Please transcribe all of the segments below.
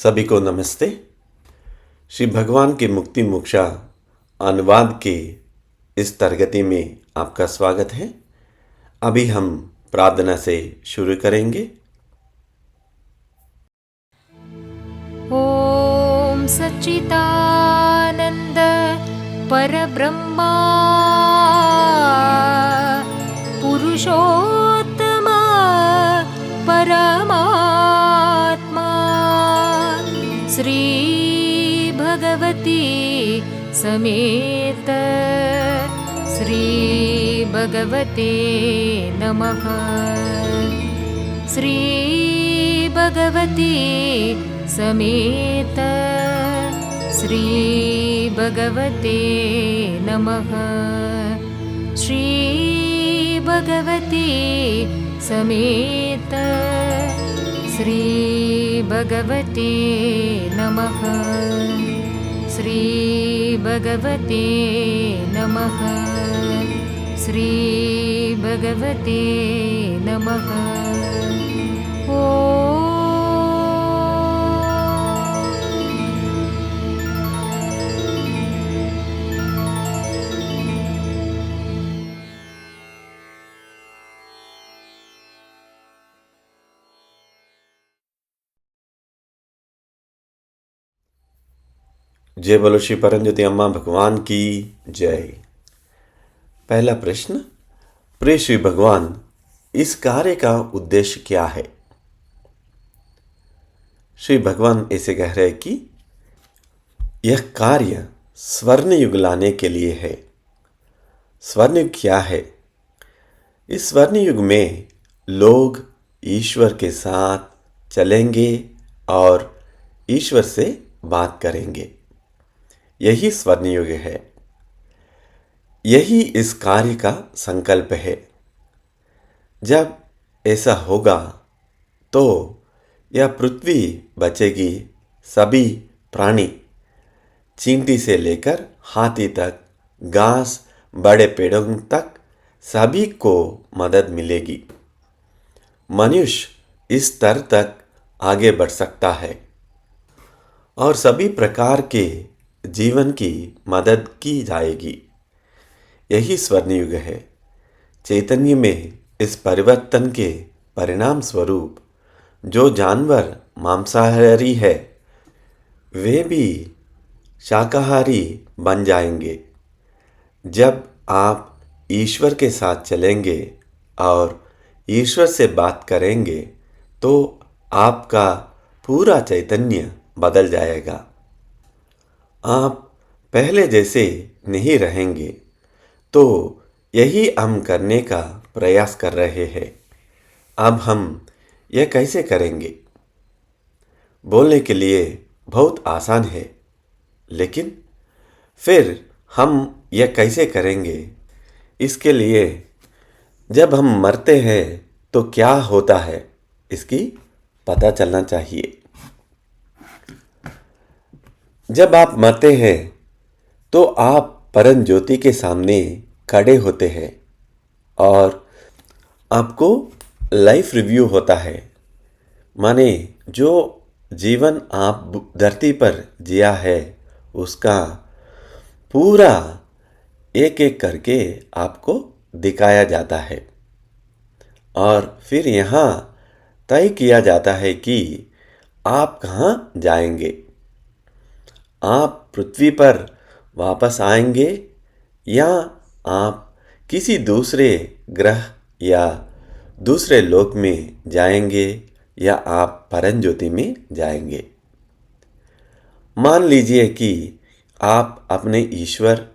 सभी को नमस्ते। श्री भगवान के मुक्ति मोक्षा अनुवाद के इस तरगति में आपका स्वागत है। अभी हम प्रार्थना से शुरू करेंगे। ॐ सच्चिदानन्द परब्रह्मा पुरुषोत्तम परमात्मा श्री भगवती समेत श्री भगवते नमः। श्री भगवती समेत श्री भगवते नमः। श्री भगवती समेत श्री भगवते नमः। श्री भगवते नमः। श्री भगवते नमः। जय बोलो श्री परमज्योति अम्मा भगवान की जय। पहला प्रश्न, प्रिय श्री भगवान, इस कार्य का उद्देश्य क्या है? श्री भगवान ऐसे कह रहे हैं कि यह कार्य स्वर्ण युग लाने के लिए है। स्वर्ण युग क्या है? इस स्वर्ण युग में लोग ईश्वर के साथ चलेंगे और ईश्वर से बात करेंगे। यही स्वर्ण युग है। यही इस कार्य का संकल्प है। जब ऐसा होगा तो यह पृथ्वी बचेगी। सभी प्राणी, चींटी से लेकर हाथी तक, घास, बड़े पेड़ों तक सभी को मदद मिलेगी। मनुष्य इस स्तर तक आगे बढ़ सकता है और सभी प्रकार के जीवन की मदद की जाएगी। यही स्वर्ण युग है। चैतन्य में इस परिवर्तन के परिणाम स्वरूप जो जानवर मांसाहारी है वे भी शाकाहारी बन जाएंगे। जब आप ईश्वर के साथ चलेंगे और ईश्वर से बात करेंगे तो आपका पूरा चैतन्य बदल जाएगा। आप पहले जैसे नहीं रहेंगे। तो यही हम करने का प्रयास कर रहे हैं। अब हम यह कैसे करेंगे? बोलने के लिए बहुत आसान है, लेकिन फिर हम यह कैसे करेंगे? इसके लिए जब हम मरते हैं तो क्या होता है इसकी पता चलना चाहिए। जब आप मरते हैं तो आप परम ज्योति के सामने खड़े होते हैं और आपको लाइफ रिव्यू होता है। माने जो जीवन आप धरती पर जिया है उसका पूरा एक एक करके आपको दिखाया जाता है और फिर यहाँ तय किया जाता है कि आप कहाँ जाएंगे। आप पृथ्वी पर वापस आएंगे या आप किसी दूसरे ग्रह या दूसरे लोक में जाएंगे या आप परम ज्योति में जाएंगे। मान लीजिए कि आप अपने ईश्वर,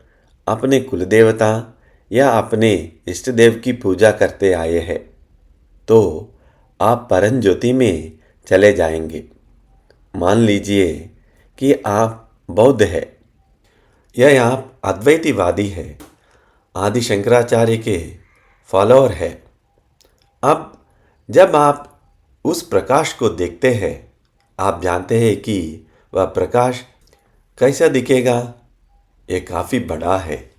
अपने कुलदेवता या अपने इष्ट देव की पूजा करते आए हैं तो आप परम ज्योति में चले जाएंगे। मान लीजिए कि आप बौद्ध है या आप अद्वैतीवादी है, आदि शंकराचार्य के फॉलोअर है। अब जब आप उस प्रकाश को देखते हैं, आप जानते हैं कि वह प्रकाश कैसा दिखेगा। ये काफ़ी बड़ा है,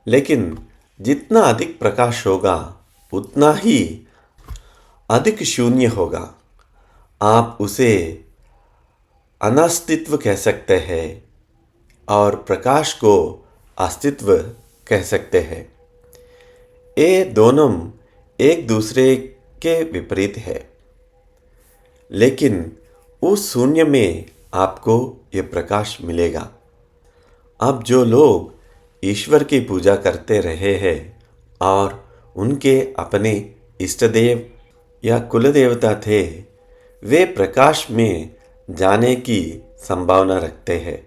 लेकिन जितना अधिक प्रकाश होगा उतना ही अधिक शून्य होगा। आप उसे अनास्तित्व कह सकते हैं और प्रकाश को अस्तित्व कह सकते हैं। ये दोनों एक दूसरे के विपरीत है, लेकिन उस शून्य में आपको ये प्रकाश मिलेगा। अब जो लोग ईश्वर की पूजा करते रहे हैं और उनके अपने इष्टदेव या कुलदेवता थे, वे प्रकाश में जाने की संभावना रखते हैं।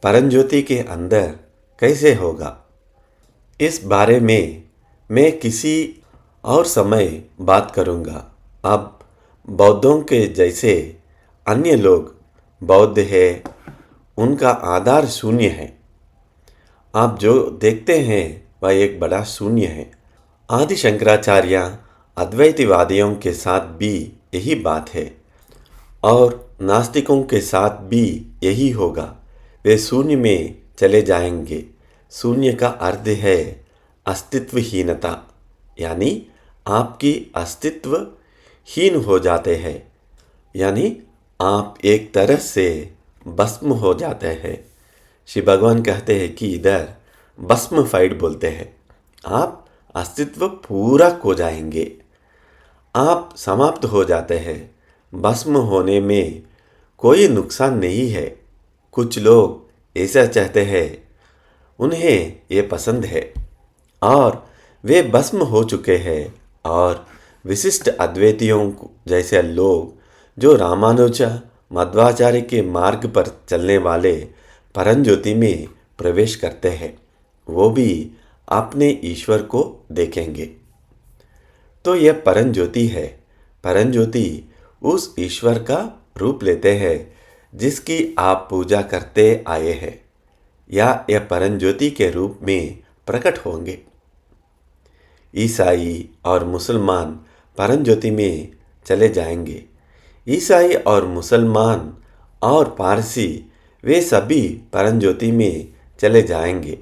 परमज्योति के अंदर कैसे होगा, इस बारे में मैं किसी और समय बात करूँगा। अब बौद्धों के जैसे अन्य लोग बौद्ध है, उनका आधार शून्य है। आप जो देखते हैं वह एक बड़ा शून्य है। आदि शंकराचार्य अद्वैतवादियों के साथ भी यही बात है और नास्तिकों के साथ भी यही होगा। वे शून्य में चले जाएंगे। शून्य का अर्थ है अस्तित्वहीनता, यानी आपकी अस्तित्व हीन हो जाते हैं, यानी आप एक तरह से भस्म हो जाते हैं। श्री भगवान कहते हैं कि इधर भस्मफाइड बोलते हैं। आप अस्तित्व पूरा खो जाएंगे, आप समाप्त हो जाते हैं। भस्म होने में कोई नुकसान नहीं है। कुछ लोग ऐसा चाहते हैं, उन्हें ये पसंद है और वे भस्म हो चुके हैं। और विशिष्ट अद्वैतियों जैसे लोग जो रामानुज मध्वाचार्य के मार्ग पर चलने वाले परमज्योति में प्रवेश करते हैं, वो भी अपने ईश्वर को देखेंगे। तो यह परमज्योति है। परमज्योति उस ईश्वर का रूप लेते हैं जिसकी आप पूजा करते आए हैं, या यह परमज्योति के रूप में प्रकट होंगे। ईसाई और मुसलमान परमज्योति में चले जाएंगे। ईसाई और मुसलमान और पारसी वे सभी परमज्योति में चले जाएंगे।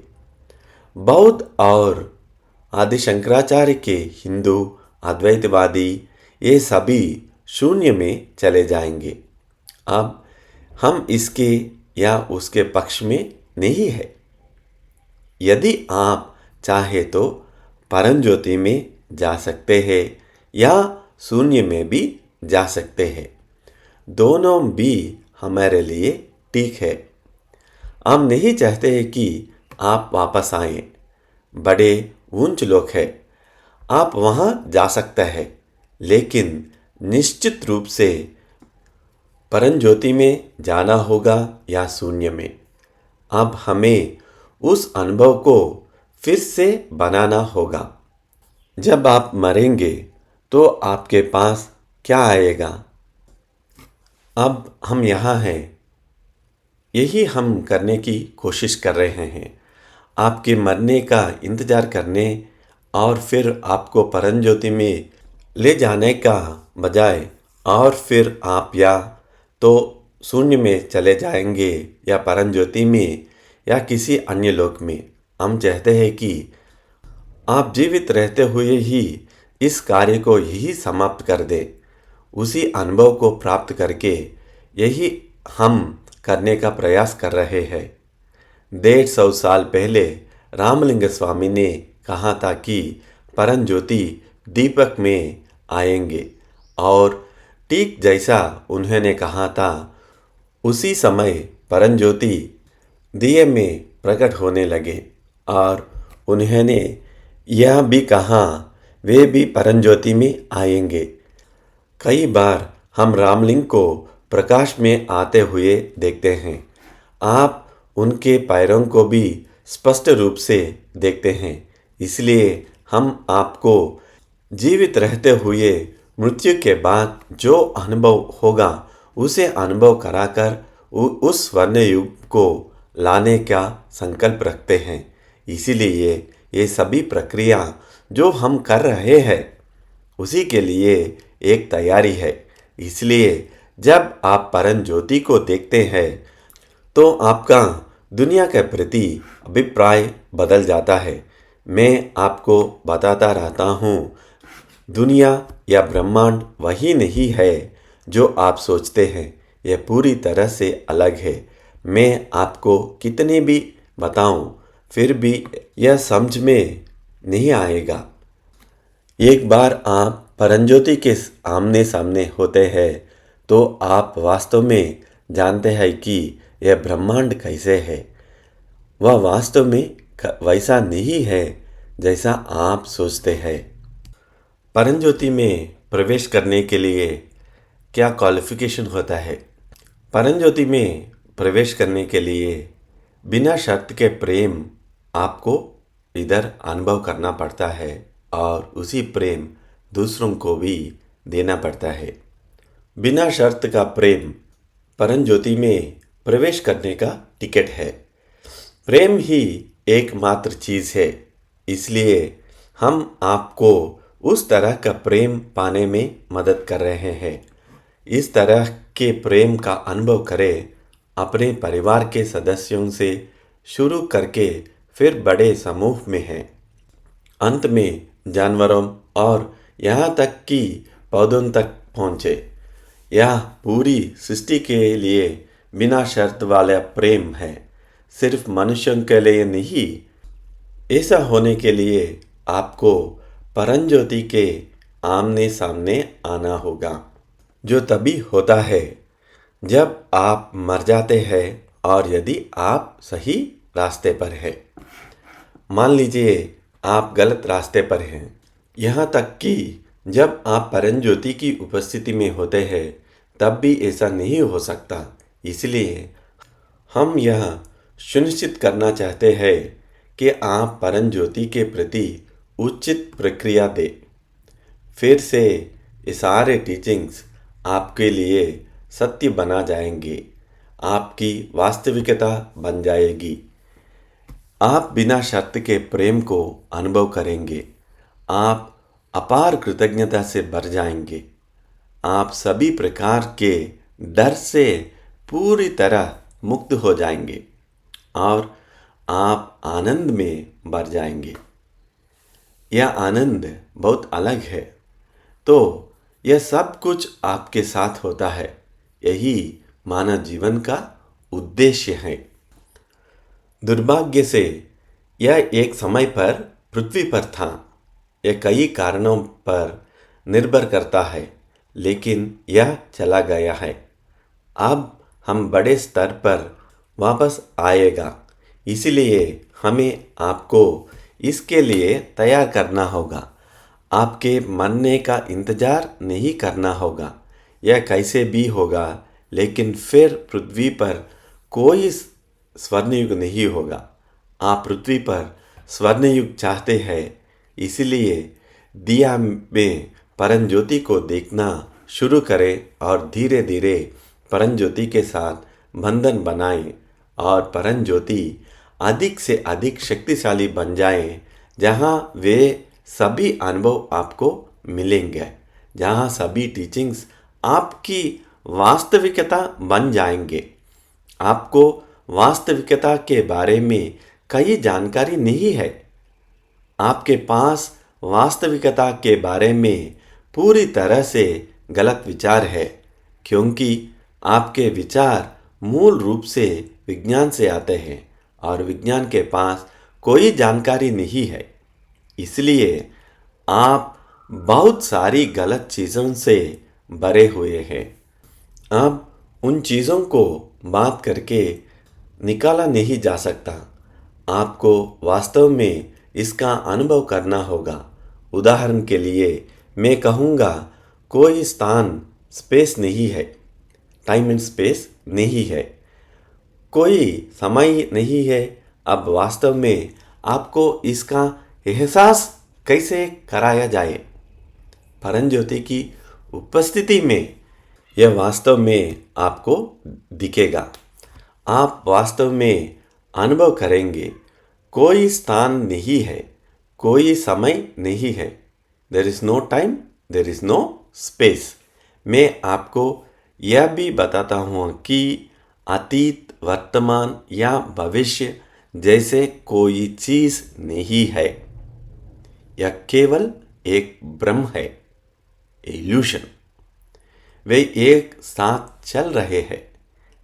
बौद्ध और आदि शंकराचार्य के हिंदू अद्वैतवादी ये सभी शून्य में चले जाएंगे। अब हम इसके या उसके पक्ष में नहीं है। यदि आप चाहे तो परमज्योति में जा सकते हैं या शून्य में भी जा सकते हैं। दोनों भी हमारे लिए ठीक है। हम नहीं चाहते हैं कि आप वापस आएं। बड़े ऊंच लोग हैं, आप वहाँ जा सकते हैं, लेकिन निश्चित रूप से परमज्योति में जाना होगा या शून्य में। अब हमें उस अनुभव को फिर से बनाना होगा। जब आप मरेंगे तो आपके पास क्या आएगा? अब हम यहाँ हैं, यही हम करने की कोशिश कर रहे हैं। आपके मरने का इंतज़ार करने और फिर आपको परमज्योति में ले जाने का बजाय और फिर आप या तो शून्य में चले जाएंगे या परमज्योति में या किसी अन्य लोक में। हम चाहते हैं कि आप जीवित रहते हुए ही इस कार्य को यही समाप्त कर दें। उसी अनुभव को प्राप्त करके यही हम करने का प्रयास कर रहे हैं। 150 साल पहले रामलिंग स्वामी ने कहा था कि परमज्योति दीपक में आएंगे, और ठीक जैसा उन्होंने कहा था उसी समय परमज्योति दिए में प्रकट होने लगे। और उन्होंने यह भी कहा वे भी परमज्योति में आएंगे। कई बार हम रामलिंग को प्रकाश में आते हुए देखते हैं। आप उनके पैरों को भी स्पष्ट रूप से देखते हैं। इसलिए हम आपको जीवित रहते हुए मृत्यु के बाद जो अनुभव होगा उसे अनुभव कराकर उस स्वर्ण युग को लाने का संकल्प रखते हैं। इसीलिए ये सभी प्रक्रिया जो हम कर रहे हैं उसी के लिए एक तैयारी है। इसलिए जब आप परमज्योति को देखते हैं तो आपका दुनिया के प्रति अभिप्राय बदल जाता है। मैं आपको बताता रहता हूँ, दुनिया या ब्रह्मांड वही नहीं है जो आप सोचते हैं। यह पूरी तरह से अलग है। मैं आपको कितने भी बताऊं, फिर भी यह समझ में नहीं आएगा। एक बार आप परंज्योति के आमने सामने होते हैं तो आप वास्तव में जानते हैं कि यह ब्रह्मांड कैसे है। वह वास्तव में वैसा नहीं है जैसा आप सोचते हैं। परंज्योति में प्रवेश करने के लिए क्या क्वालिफिकेशन होता है? परंज्योति में प्रवेश करने के लिए बिना शर्त के प्रेम आपको इधर अनुभव करना पड़ता है और उसी प्रेम दूसरों को भी देना पड़ता है। बिना शर्त का प्रेम परंज्योति में प्रवेश करने का टिकट है। प्रेम ही एकमात्र चीज़ है, इसलिए हम आपको उस तरह का प्रेम पाने में मदद कर रहे हैं। इस तरह के प्रेम का अनुभव करें, अपने परिवार के सदस्यों से शुरू करके फिर बड़े समूह में हैं, अंत में जानवरों और यहाँ तक कि पौधों तक पहुँचे। यह पूरी सृष्टि के लिए बिना शर्त वाला प्रेम है, सिर्फ मनुष्यों के लिए नहीं। ऐसा होने के लिए आपको परंज्योति के आमने सामने आना होगा, जो तभी होता है जब आप मर जाते हैं और यदि आप सही रास्ते पर हैं। मान लीजिए आप गलत रास्ते पर हैं, यहाँ तक कि जब आप परंज्योति की उपस्थिति में होते हैं तब भी ऐसा नहीं हो सकता। इसलिए हम यह सुनिश्चित करना चाहते हैं कि आप परंज्योति के प्रति उचित प्रक्रिया दें। फिर से ये सारे टीचिंग्स आपके लिए सत्य बना जाएंगे, आपकी वास्तविकता बन जाएगी। आप बिना शर्त के प्रेम को अनुभव करेंगे। आप अपार कृतज्ञता से भर जाएंगे। आप सभी प्रकार के डर से पूरी तरह मुक्त हो जाएंगे और आप आनंद में भर जाएंगे। यह आनंद बहुत अलग है। तो यह सब कुछ आपके साथ होता है। यही मानव जीवन का उद्देश्य है। दुर्भाग्य से यह एक समय पर पृथ्वी पर था। यह कई कारणों पर निर्भर करता है, लेकिन यह चला गया है। अब हम बड़े स्तर पर वापस आएगा, इसलिए हमें आपको इसके लिए तैयार करना होगा। आपके मरने का इंतजार नहीं करना होगा। यह कैसे भी होगा, लेकिन फिर पृथ्वी पर कोई स्वर्णयुग नहीं होगा। आप पृथ्वी पर स्वर्णयुग चाहते हैं, इसलिए दिया में परंज्योति को देखना शुरू करें और धीरे धीरे परंज्योति के साथ बंधन बनाएं और परंज्योति अधिक से अधिक शक्तिशाली बन जाएं, जहां वे सभी अनुभव आपको मिलेंगे, जहां सभी टीचिंग्स आपकी वास्तविकता बन जाएंगे। आपको वास्तविकता के बारे में कई जानकारी नहीं है। आपके पास वास्तविकता के बारे में पूरी तरह से गलत विचार है, क्योंकि आपके विचार मूल रूप से विज्ञान से आते हैं और विज्ञान के पास कोई जानकारी नहीं है। इसलिए आप बहुत सारी गलत चीज़ों से भरे हुए हैं। अब उन चीज़ों को बात करके निकाला नहीं जा सकता। आपको वास्तव में इसका अनुभव करना होगा। उदाहरण के लिए मैं कहूँगा, कोई स्थान स्पेस नहीं है, टाइम एंड स्पेस नहीं है, कोई समय नहीं है। अब वास्तव में आपको इसका एहसास कैसे कराया जाए? परंज्योति की उपस्थिति में यह वास्तव में आपको दिखेगा। आप वास्तव में अनुभव करेंगे, कोई स्थान नहीं है, कोई समय नहीं है। There is no time, there is no space. मैं आपको यह भी बताता हूँ कि अतीत, वर्तमान या भविष्य जैसे कोई चीज़ नहीं है। यह केवल एक भ्रम है, इल्यूशन। वे एक साथ चल रहे हैं,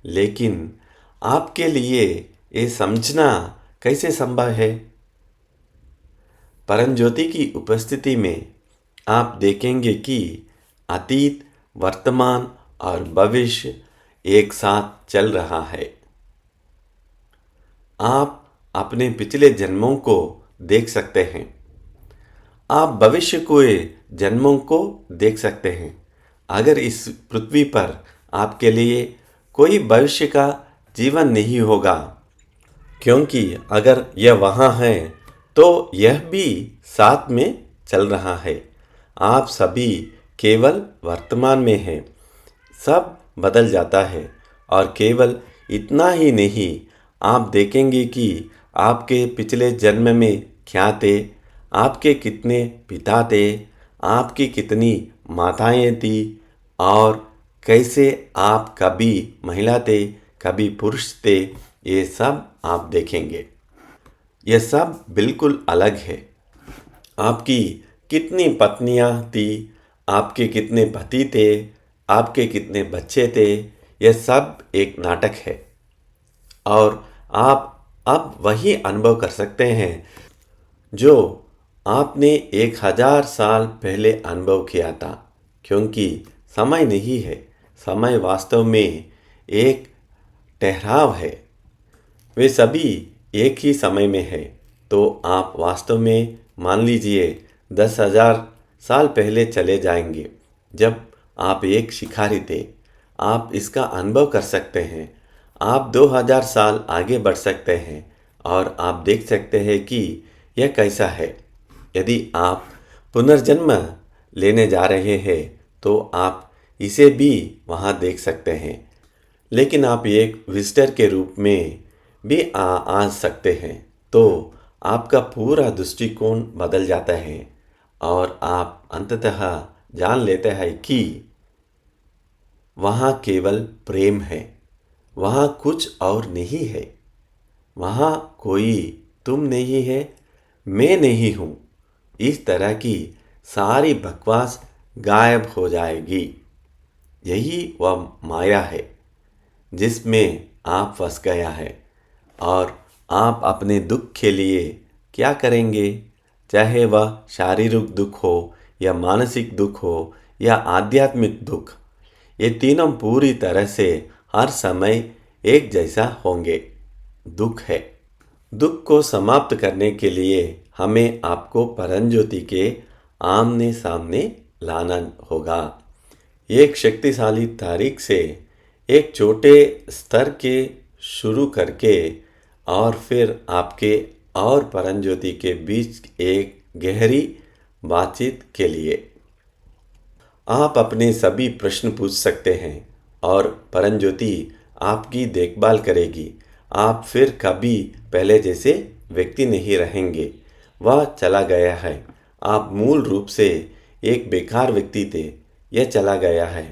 लेकिन आपके लिए ये समझना कैसे संभव है? परमज्योति की उपस्थिति में आप देखेंगे कि अतीत, वर्तमान और भविष्य एक साथ चल रहा है। आप अपने पिछले जन्मों को देख सकते हैं। आप भविष्य के जन्मों को देख सकते हैं। अगर इस पृथ्वी पर आपके लिए कोई भविष्य का जीवन नहीं होगा, क्योंकि अगर यह वहाँ है तो यह भी साथ में चल रहा है। आप सभी केवल वर्तमान में हैं। सब बदल जाता है और केवल इतना ही नहीं, आप देखेंगे कि आपके पिछले जन्म में क्या थे, आपके कितने पिता थे, आपकी कितनी माताएं थी और कैसे आप कभी महिला थे, कभी पुरुष थे, ये सब आप देखेंगे। यह सब बिल्कुल अलग है। आपकी कितनी पत्नियां थी, आपके कितने पति थे, आपके कितने बच्चे थे, यह सब एक नाटक है। और आप अब वही अनुभव कर सकते हैं जो आपने 1000 साल पहले अनुभव किया था, क्योंकि समय नहीं है। समय वास्तव में एक ठहराव है। वे सभी एक ही समय में है। तो आप वास्तव में मान लीजिए 10,000 साल पहले चले जाएंगे, जब आप एक शिकारी थे। आप इसका अनुभव कर सकते हैं। आप 2000 साल आगे बढ़ सकते हैं और आप देख सकते हैं कि यह कैसा है। यदि आप पुनर्जन्म लेने जा रहे हैं तो आप इसे भी वहाँ देख सकते हैं। लेकिन आप एक विजिटर के रूप में भी आ सकते हैं, तो आपका पूरा दृष्टिकोण बदल जाता है और आप अंततः जान लेते हैं कि वहाँ केवल प्रेम है, वहाँ कुछ और नहीं है। वहाँ कोई तुम नहीं है, मैं नहीं हूँ। इस तरह की सारी बकवास गायब हो जाएगी। यही वह माया है जिसमें आप फंस गया है। और आप अपने दुख के लिए क्या करेंगे, चाहे वह शारीरिक दुख हो या मानसिक दुख हो या आध्यात्मिक दुख, ये तीनों पूरी तरह से हर समय एक जैसा होंगे। दुख है। दुख को समाप्त करने के लिए हमें आपको परमज्योति के आमने सामने लाना होगा। एक शक्तिशाली तारीख से एक छोटे स्तर के शुरू करके और फिर आपके और परमज्योति के बीच एक गहरी बातचीत के लिए आप अपने सभी प्रश्न पूछ सकते हैं और परमज्योति आपकी देखभाल करेगी। आप फिर कभी पहले जैसे व्यक्ति नहीं रहेंगे। वह चला गया है। आप मूल रूप से एक बेकार व्यक्ति थे, यह चला गया है।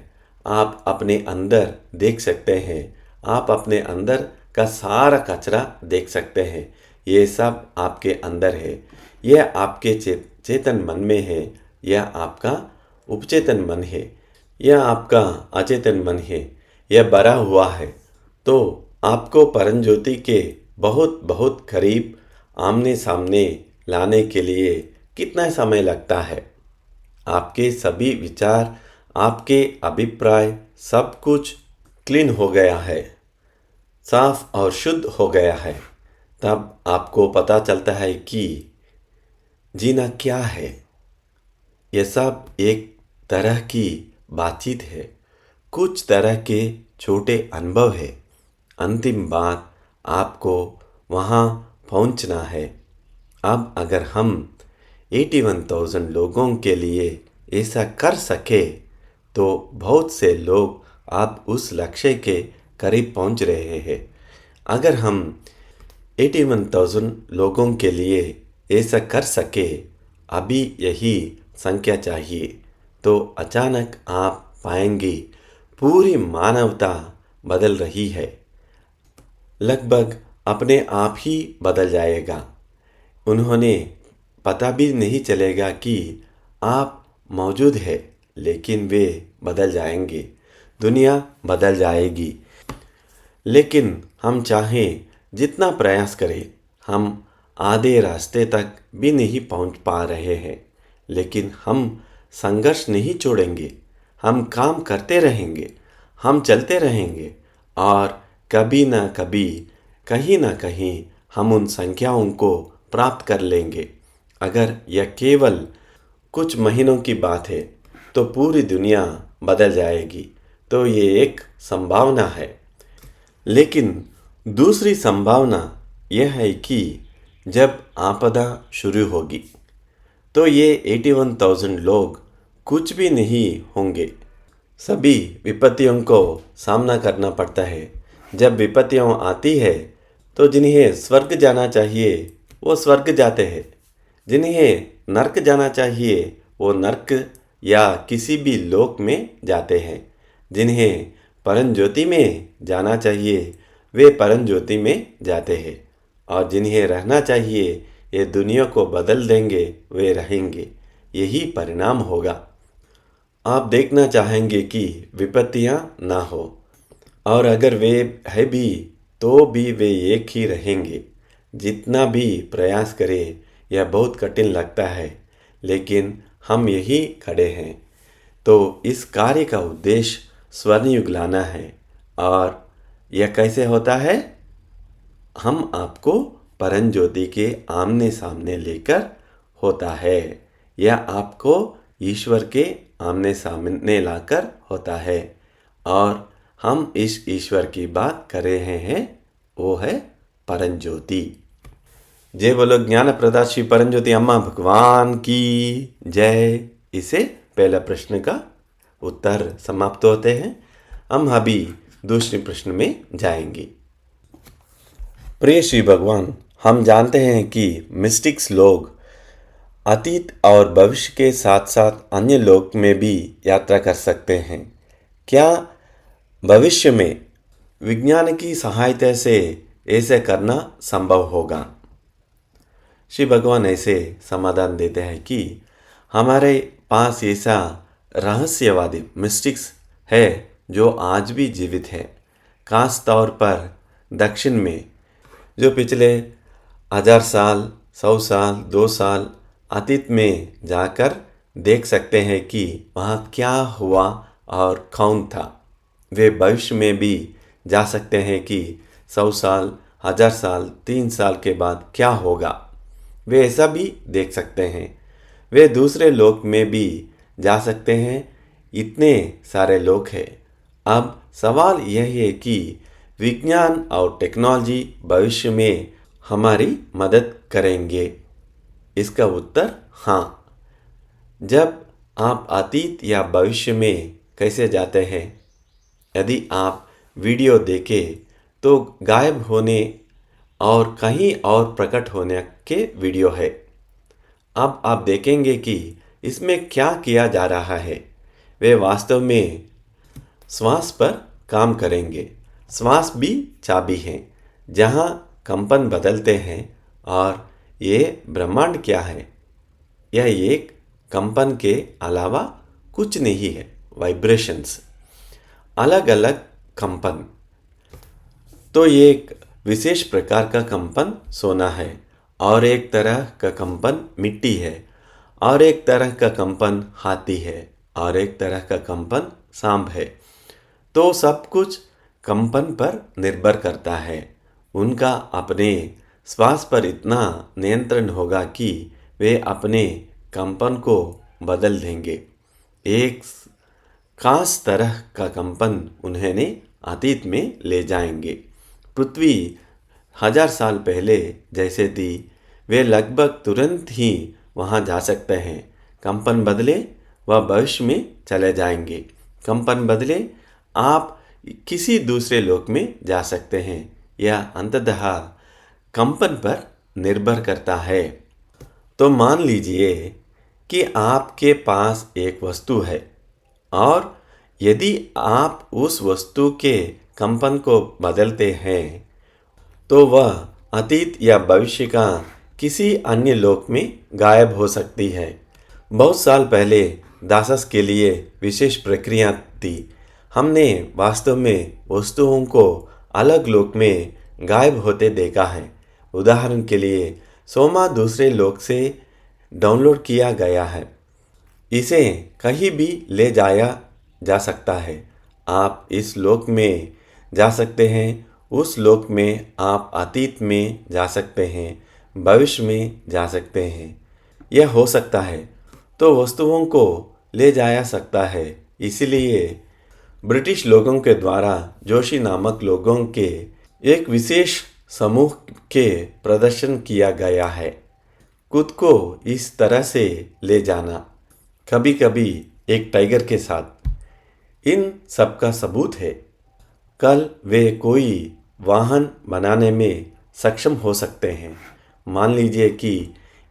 आप अपने अंदर देख सकते हैं। आप अपने अंदर का सारा कचरा देख सकते हैं। ये सब आपके अंदर है। यह आपके चेतन मन में है। यह आपका उपचेतन मन है। यह आपका अचेतन मन है। यह भरा हुआ है। तो आपको परमज्योति के बहुत बहुत करीब आमने सामने लाने के लिए कितना समय लगता है? आपके सभी विचार, आपके अभिप्राय, सब कुछ क्लीन हो गया है, साफ और शुद्ध हो गया है। तब आपको पता चलता है कि जीना क्या है। यह सब एक तरह की बातचीत है, कुछ तरह के छोटे अनुभव है। अंतिम बात आपको वहाँ पहुँचना है। अब अगर हम 81,000 लोगों के लिए ऐसा कर सके तो बहुत से लोग अब उस लक्ष्य के करीब पहुँच रहे हैं। अगर हम 81,000 लोगों के लिए ऐसा कर सके, अभी यही संख्या चाहिए, तो अचानक आप पाएंगे पूरी मानवता बदल रही है। लगभग अपने आप ही बदल जाएगा। उन्होंने पता भी नहीं चलेगा कि आप मौजूद हैं, लेकिन वे बदल जाएंगे। दुनिया बदल जाएगी। लेकिन हम चाहें जितना प्रयास करें, हम आधे रास्ते तक भी नहीं पहुंच पा रहे हैं। लेकिन हम संघर्ष नहीं छोड़ेंगे, हम काम करते रहेंगे, हम चलते रहेंगे और कभी ना कभी, कहीं ना कहीं हम उन संख्याओं को प्राप्त कर लेंगे। अगर यह केवल कुछ महीनों की बात है तो पूरी दुनिया बदल जाएगी। तो ये एक संभावना है। लेकिन दूसरी संभावना यह है कि जब आपदा शुरू होगी तो ये 81,000 लोग कुछ भी नहीं होंगे। सभी विपत्तियों को सामना करना पड़ता है। जब विपत्तियां आती है तो जिन्हें स्वर्ग जाना चाहिए वो स्वर्ग जाते हैं, जिन्हें नरक जाना चाहिए वो नरक या किसी भी लोक में जाते हैं, जिन्हें परम ज्योति में जाना चाहिए वे परम ज्योति में जाते हैं, और जिन्हें रहना चाहिए ये दुनिया को बदल देंगे वे रहेंगे। यही परिणाम होगा। आप देखना चाहेंगे कि विपत्तियां ना हो, और अगर वे है भी तो भी वे एक ही रहेंगे। जितना भी प्रयास करें यह बहुत कठिन लगता है, लेकिन हम यही खड़े हैं। तो इस कार्य का उद्देश्य स्वर्ण युग लाना है। और यह कैसे होता है? हम आपको परम ज्योति के आमने सामने लेकर होता है। यह आपको ईश्वर के आमने सामने लाकर होता है। और हम इस ईश्वर की बात कर रहे हैं, वो है परम ज्योति। जय बोलो ज्ञान प्रदाता श्री परम ज्योति अम्मा भगवान की जय। इसे पहला प्रश्न का उत्तर समाप्त होते हैं। हम अभी दूसरे प्रश्न में जाएंगे। प्रिय श्री भगवान, हम जानते हैं कि मिस्टिक्स लोग अतीत और भविष्य के साथ साथ अन्य लोक में भी यात्रा कर सकते हैं। क्या भविष्य में विज्ञान की सहायता से ऐसे करना संभव होगा? श्री भगवान ऐसे समाधान देते हैं कि हमारे पास ऐसा रहस्यवादी मिस्टिक्स है जो आज भी जीवित है। खास तौर पर दक्षिण में, जो पिछले 1000 साल, 100 साल, 2 साल अतीत में जाकर देख सकते हैं कि वहाँ क्या हुआ और कौन था। वे भविष्य में भी जा सकते हैं कि 100 साल, 1000 साल, 3 साल के बाद क्या होगा। वे ऐसा भी देख सकते हैं। वे दूसरे लोक में भी जा सकते हैं। इतने सारे लोक हैं। अब सवाल यह है कि विज्ञान और टेक्नोलॉजी भविष्य में हमारी मदद करेंगे। इसका उत्तर हाँ। जब आप अतीत या भविष्य में कैसे जाते हैं? यदि आप वीडियो देखें तो गायब होने और कहीं और प्रकट होने के वीडियो है। अब आप देखेंगे कि इसमें क्या किया जा रहा है। वे वास्तव में श्वास पर काम करेंगे। श्वास भी चाबी है जहाँ कंपन बदलते हैं। और ये ब्रह्मांड क्या है? यह एक कंपन के अलावा कुछ नहीं है। वाइब्रेशंस, अलग अलग कंपन। तो ये एक विशेष प्रकार का कंपन सोना है, और एक तरह का कंपन मिट्टी है, और एक तरह का कंपन हाथी है, और एक तरह का कंपन सांप है। तो सब कुछ कंपन पर निर्भर करता है। उनका अपने श्वास पर इतना नियंत्रण होगा कि वे अपने कंपन को बदल देंगे। एक खास तरह का कंपन उन्हें अतीत में ले जाएंगे। पृथ्वी 1000 साल पहले जैसे थी, वे लगभग तुरंत ही वहाँ जा सकते हैं। कंपन बदले, वह भविष्य में चले जाएंगे। कंपन बदले, आप किसी दूसरे लोक में जा सकते हैं। यह अंततः कंपन पर निर्भर करता है। तो मान लीजिए कि आपके पास एक वस्तु है, और यदि आप उस वस्तु के कंपन को बदलते हैं तो वह अतीत या भविष्य का किसी अन्य लोक में गायब हो सकती है। बहुत साल पहले दासस के लिए विशेष प्रक्रिया थी। हमने वास्तव में वस्तुओं को अलग लोक में गायब होते देखा है। उदाहरण के लिए सोमा दूसरे लोक से डाउनलोड किया गया है। इसे कहीं भी ले जाया जा सकता है। आप इस लोक में जा सकते हैं, उस लोक में आप अतीत में जा सकते हैं, भविष्य में जा सकते हैं। यह हो सकता है तो वस्तुओं को ले जाया सकता है। इसलिए ब्रिटिश लोगों के द्वारा जोशी नामक लोगों के एक विशेष समूह के प्रदर्शन किया गया है। खुद को इस तरह से ले जाना, कभी कभी एक टाइगर के साथ, इन सब का सबूत है। कल वे कोई वाहन बनाने में सक्षम हो सकते हैं। मान लीजिए कि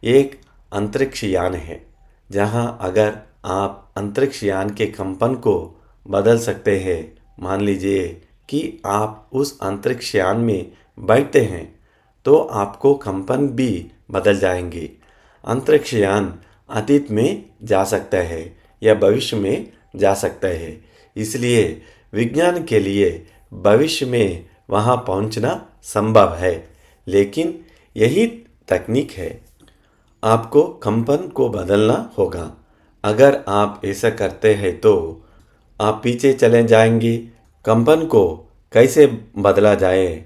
एक अंतरिक्ष यान है, जहां अगर आप अंतरिक्ष यान के कंपन को बदल सकते हैं। मान लीजिए कि आप उस अंतरिक्ष यान में बैठते हैं तो आपको कंपन भी बदल जाएंगे। अंतरिक्ष यान अतीत में जा सकता है या भविष्य में जा सकता है। इसलिए विज्ञान के लिए भविष्य में वहां पहुंचना संभव है, लेकिन यही तकनीक है। आपको कंपन को बदलना होगा। अगर आप ऐसा करते हैं तो आप पीछे चले जाएंगे। कंपन को कैसे बदला जाए,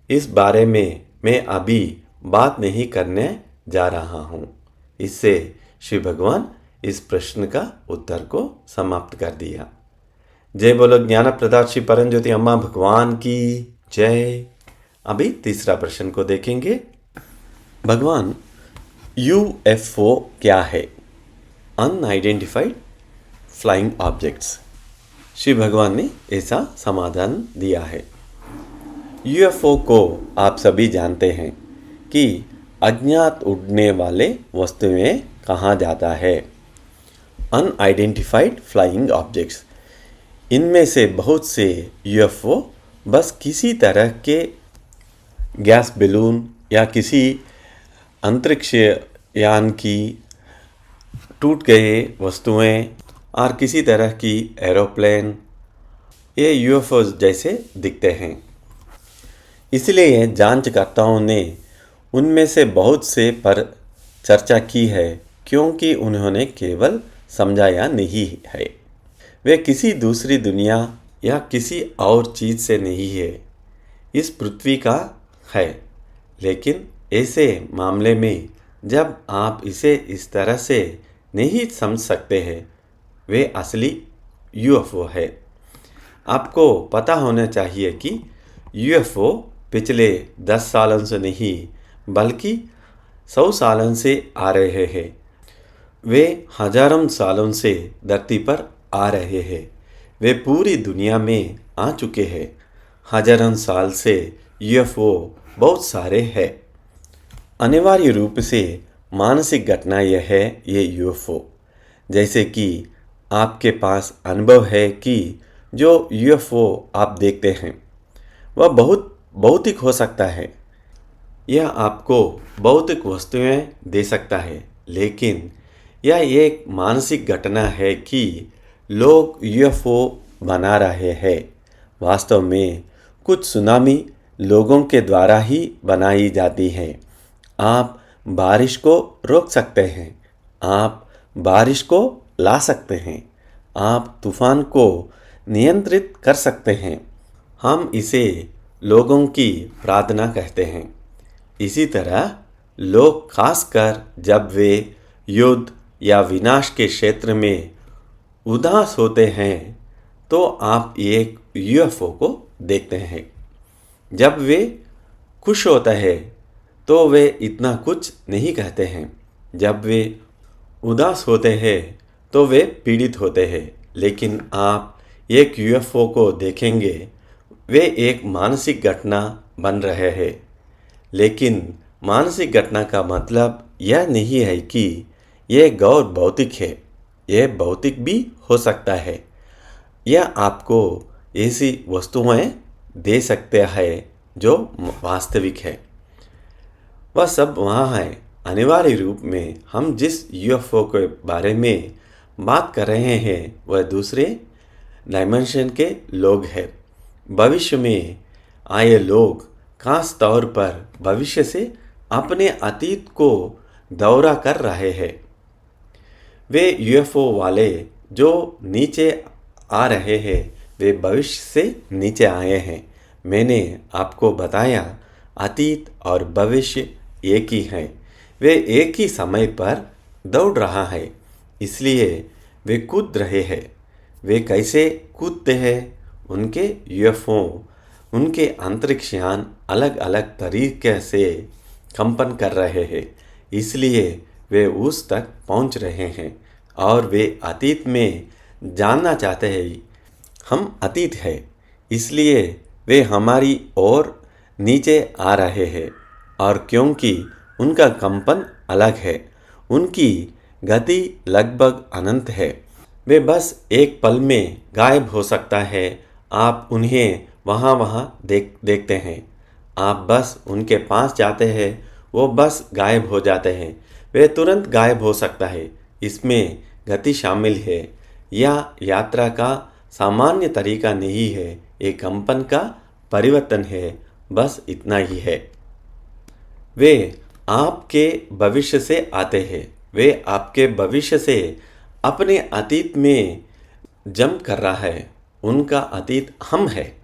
इस बारे में मैं अभी बात नहीं करने जा रहा हूँ। इससे श्री भगवान इस प्रश्न का उत्तर को समाप्त कर दिया। जय बोलो ज्ञान प्रदाता श्री परमज्योति अम्मा भगवान की जय। अभी तीसरा प्रश्न को देखेंगे। भगवान, यूएफओ क्या है? Unidentified flying objects. श्री भगवान ने ऐसा समाधान दिया है। यूएफओ को आप सभी जानते हैं कि अज्ञात उड़ने वाले वस्तुएं कहा जाता है। अनआइडेंटिफाइड फ्लाइंग ऑब्जेक्ट्स, इनमें से बहुत से यूएफओ बस किसी तरह के गैस बैलून या किसी अंतरिक्ष यान की टूट गए वस्तुएं और किसी तरह की एरोप्लेन, ये यूएफओ जैसे दिखते हैं। इसलिए जांचकर्ताओं ने उनमें से बहुत से पर चर्चा की है, क्योंकि उन्होंने केवल समझाया नहीं है। वे किसी दूसरी दुनिया या किसी और चीज़ से नहीं है, इस पृथ्वी का है। लेकिन ऐसे मामले में जब आप इसे इस तरह से नहीं समझ सकते हैं, वे असली यूएफओ है। आपको पता होना चाहिए कि यूएफओ पिछले 10 सालों से नहीं बल्कि 100 सालों से आ रहे हैं। वे हजारों सालों से धरती पर आ रहे हैं। वे पूरी दुनिया में आ चुके हैं। हजारों साल से यूएफओ बहुत सारे हैं। अनिवार्य रूप से मानसिक घटना यह है, ये यूएफओ, जैसे कि आपके पास अनुभव है कि जो यूएफओ आप देखते हैं वह बहुत भौतिक हो सकता है। यह आपको भौतिक वस्तुएं दे सकता है, लेकिन यह एक मानसिक घटना है कि लोग यूएफओ बना रहे हैं। वास्तव में कुछ सुनामी लोगों के द्वारा ही बनाई जाती है। आप बारिश को रोक सकते हैं, आप बारिश को ला सकते हैं, आप तूफान को नियंत्रित कर सकते हैं। हम इसे लोगों की प्रार्थना कहते हैं। इसी तरह लोग, खासकर जब वे युद्ध या विनाश के क्षेत्र में उदास होते हैं, तो आप एक यूएफओ को देखते हैं। जब वे खुश होते हैं तो वे इतना कुछ नहीं कहते हैं। जब वे उदास होते हैं तो वे पीड़ित होते हैं। लेकिन आप एक यूएफओ को देखेंगे, वे एक मानसिक घटना बन रहे हैं। लेकिन मानसिक घटना का मतलब यह नहीं है कि यह गैर भौतिक है। यह भौतिक भी हो सकता है। यह आपको ऐसी वस्तुएं दे सकते हैं जो वास्तविक है। वह सब वहाँ है। अनिवार्य रूप में हम जिस यूएफओ के बारे में बात कर रहे हैं वह दूसरे डायमेंशन के लोग हैं। भविष्य में आए लोग खास तौर पर भविष्य से अपने अतीत को दौरा कर रहे हैं। वे यूएफओ वाले जो नीचे आ रहे हैं वे भविष्य से नीचे आए हैं। मैंने आपको बताया अतीत और भविष्य एक ही हैं। वे एक ही समय पर दौड़ रहा है, इसलिए वे कूद रहे हैं। वे कैसे कूदते हैं? उनके यूएफओ, उनके अंतरिक्ष यान अलग अलग तरीके से कंपन कर रहे हैं, इसलिए वे उस तक पहुंच रहे हैं और वे अतीत में जानना चाहते हैं। हम अतीत है, इसलिए वे हमारी ओर नीचे आ रहे हैं और क्योंकि उनका कंपन अलग है, उनकी गति लगभग अनंत है। वे बस एक पल में गायब हो सकता है। आप उन्हें वहाँ देखते हैं। आप बस उनके पास जाते हैं, वो बस गायब हो जाते हैं। वे तुरंत गायब हो सकता है। इसमें गति शामिल है या यात्रा का सामान्य तरीका नहीं है। एक कंपन का परिवर्तन है, बस इतना ही है। वे आपके भविष्य से आते हैं। वे आपके भविष्य से अपने अतीत में जंप कर रहा है। उनका अतीत हम है।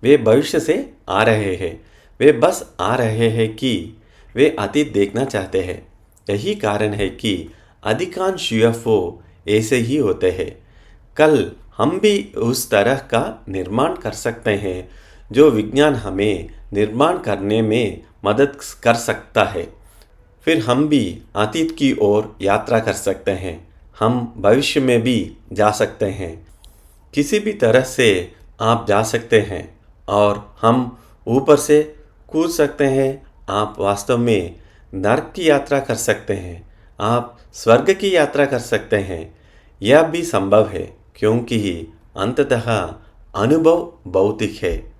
वे भविष्य से आ रहे हैं। वे बस आ रहे हैं कि वे अतीत देखना चाहते हैं। यही कारण है कि अधिकांश यूएफओ ऐसे ही होते हैं। कल हम भी उस तरह का निर्माण कर सकते हैं जो विज्ञान हमें निर्माण करने में मदद कर सकता है। फिर हम भी अतीत की ओर यात्रा कर सकते हैं। हम भविष्य में भी जा सकते हैं। किसी भी तरह से आप जा सकते हैं और हम ऊपर से कूद सकते हैं। आप वास्तव में नरक की यात्रा कर सकते हैं। आप स्वर्ग की यात्रा कर सकते हैं। यह भी संभव है क्योंकि अंततः अनुभव भौतिक है।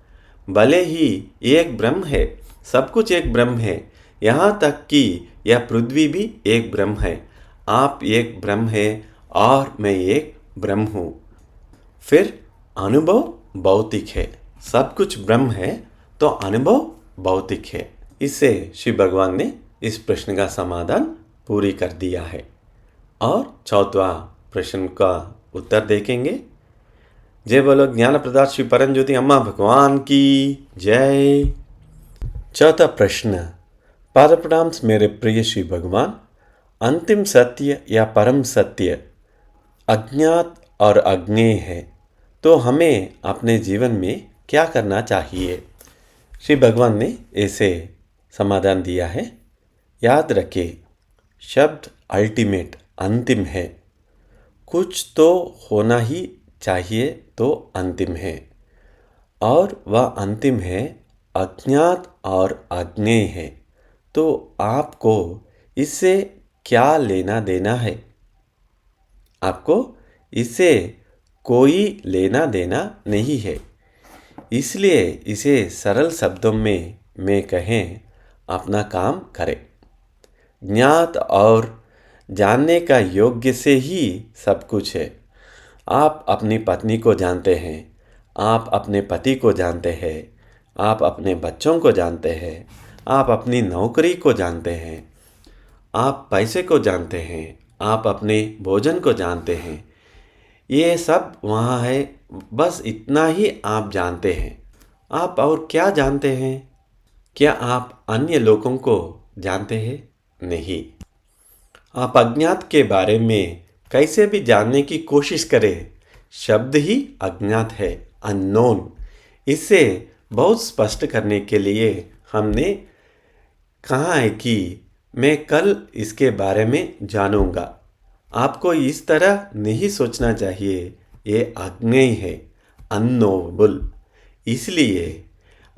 भले ही एक ब्रह्म है, सब कुछ एक ब्रह्म है, यहाँ तक कि यह पृथ्वी भी एक ब्रह्म है। आप एक ब्रह्म है और मैं एक ब्रह्म हूँ। फिर अनुभव भौतिक है। सब कुछ ब्रह्म है तो अनुभव भौतिक है। इससे शिव भगवान ने इस प्रश्न का समाधान पूरी कर दिया है। और चौथा प्रश्न का उत्तर देखेंगे। जय बोलो ज्ञान प्रदात श्री परम ज्योति अम्मा भगवान की जय। चौथा प्रश्न। पादप्रणाम मेरे प्रिय श्री भगवान। अंतिम सत्य या परम सत्य अज्ञात और अज्ञेय है, तो हमें अपने जीवन में क्या करना चाहिए? श्री भगवान ने ऐसे समाधान दिया है। याद रखें, शब्द अल्टीमेट अंतिम है। कुछ तो होना ही चाहिए तो अंतिम है, और वह अंतिम है अज्ञात और अज्ञेय है। तो आपको इससे क्या लेना देना है? आपको इससे कोई लेना देना नहीं है। इसलिए इसे सरल शब्दों में मैं कहें, अपना काम करें। ज्ञात और जानने का योग्य से ही सब कुछ है। आप अपनी पत्नी को जानते हैं, आप अपने पति को जानते हैं, आप अपने बच्चों को जानते हैं, आप अपनी नौकरी को जानते हैं, आप पैसे को जानते हैं, आप अपने भोजन को जानते हैं। ये सब वहाँ है, बस इतना ही आप जानते हैं। आप और क्या जानते हैं? क्या आप अन्य लोगों को जानते हैं? नहीं। आप अज्ञात के बारे में कैसे भी जानने की कोशिश करें, शब्द ही अज्ञात है, अननोन। इसे बहुत स्पष्ट करने के लिए हमने कहा है कि मैं कल इसके बारे में जानूंगा। आपको इस तरह नहीं सोचना चाहिए, ये अज्ञेय है, अननोबल। इसलिए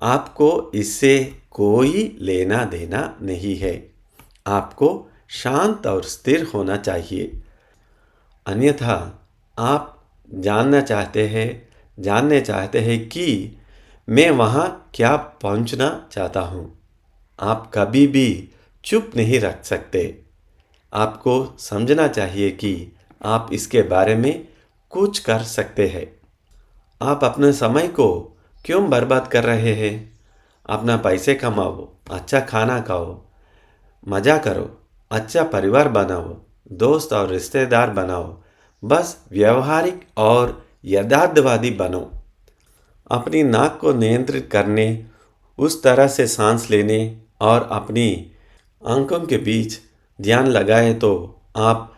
आपको इससे कोई लेना देना नहीं है। आपको शांत और स्थिर होना चाहिए। अन्यथा आप जानना चाहते हैं कि मैं वहाँ क्या पहुँचना चाहता हूँ। आप कभी भी चुप नहीं रख सकते। आपको समझना चाहिए कि आप इसके बारे में कुछ कर सकते हैं। आप अपने समय को क्यों बर्बाद कर रहे हैं? अपना पैसे कमाओ, अच्छा खाना खाओ, मजा करो, अच्छा परिवार बनाओ, दोस्त और रिश्तेदार बनाओ, बस व्यवहारिक और यथार्थवादी बनो। अपनी नाक को नियंत्रित करने, उस तरह से सांस लेने और अपनी आंखों के बीच ध्यान लगाए तो आप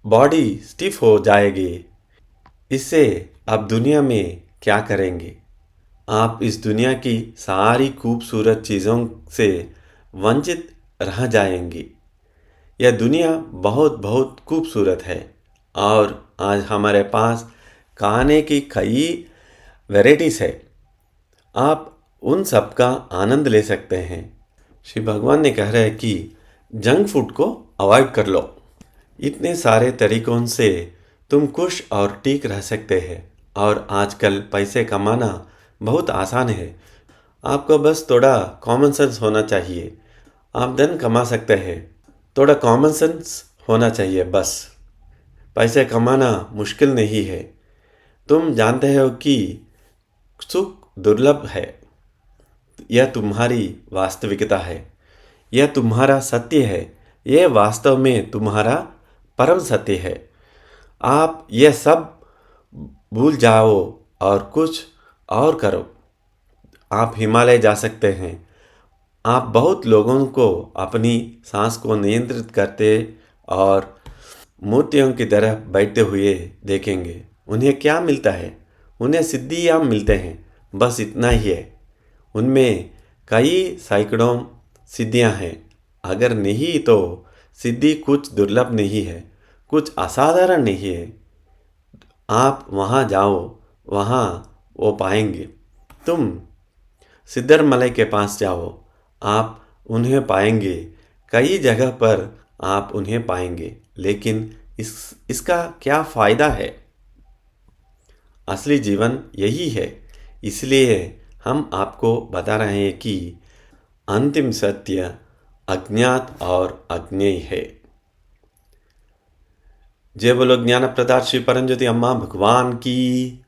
बॉडी स्टिफ हो जाएगी। इससे आप दुनिया में क्या करेंगे? आप इस दुनिया की सारी खूबसूरत चीज़ों से वंचित रह जाएंगी। यह दुनिया बहुत बहुत खूबसूरत है और आज हमारे पास खाने की कई वैराइटीज़ है। आप उन सब का आनंद ले सकते हैं। श्री भगवान ने कह रहे हैं कि जंक फूड को अवॉइड कर लो। इतने सारे तरीकों से तुम खुश और ठीक रह सकते हैं और आजकल पैसे कमाना बहुत आसान है। आपको बस थोड़ा कॉमन सेंस होना चाहिए। आप धन कमा सकते हैं, थोड़ा कॉमन सेंस होना चाहिए बस। पैसे कमाना मुश्किल नहीं है। तुम जानते हो कि सुख दुर्लभ है। यह तुम्हारी वास्तविकता है, यह तुम्हारा सत्य है, यह वास्तव में तुम्हारा परम सत्य है। आप यह सब भूल जाओ और कुछ और करो। आप हिमालय जा सकते हैं। आप बहुत लोगों को अपनी सांस को नियंत्रित करते और मूर्तियों की तरह बैठते हुए देखेंगे। उन्हें क्या मिलता है? उन्हें सिद्धियाँ मिलते हैं, बस इतना ही है। उनमें कई सैकड़ों सिद्धियाँ हैं। अगर नहीं तो सिद्धि कुछ दुर्लभ नहीं है, कुछ असाधारण नहीं है। आप वहाँ जाओ, वहाँ वो पाएंगे। तुम सिद्धरमलई के पास जाओ, आप उन्हें पाएंगे। कई जगह पर आप उन्हें पाएंगे, लेकिन इसका क्या फ़ायदा है? असली जीवन यही है। इसलिए हम आपको बता रहे हैं कि अंतिम सत्य अज्ञात और अज्ञेय है। जय बोलो ज्ञान प्रदात श्री परमज्योति अम्मा भगवान की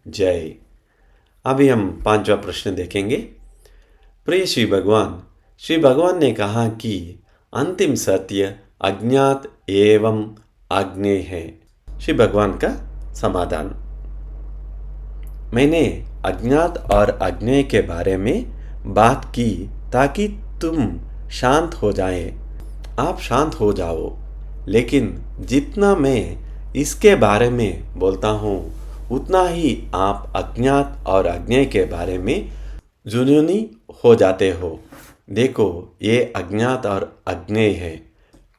जय। अभी हम 5वां प्रश्न देखेंगे। प्रिय श्री भगवान ने कहा कि अंतिम सत्य अज्ञात एवं अज्ञेय है। श्री भगवान का समाधान। मैंने अज्ञात और अज्ञेय के बारे में बात की ताकि तुम शांत हो जाए। आप शांत हो जाओ, लेकिन जितना मैं इसके बारे में बोलता हूँ उतना ही आप अज्ञात और अज्ञेय के बारे में जुनूनी हो जाते हो। देखो, ये अज्ञात और अज्ञेय है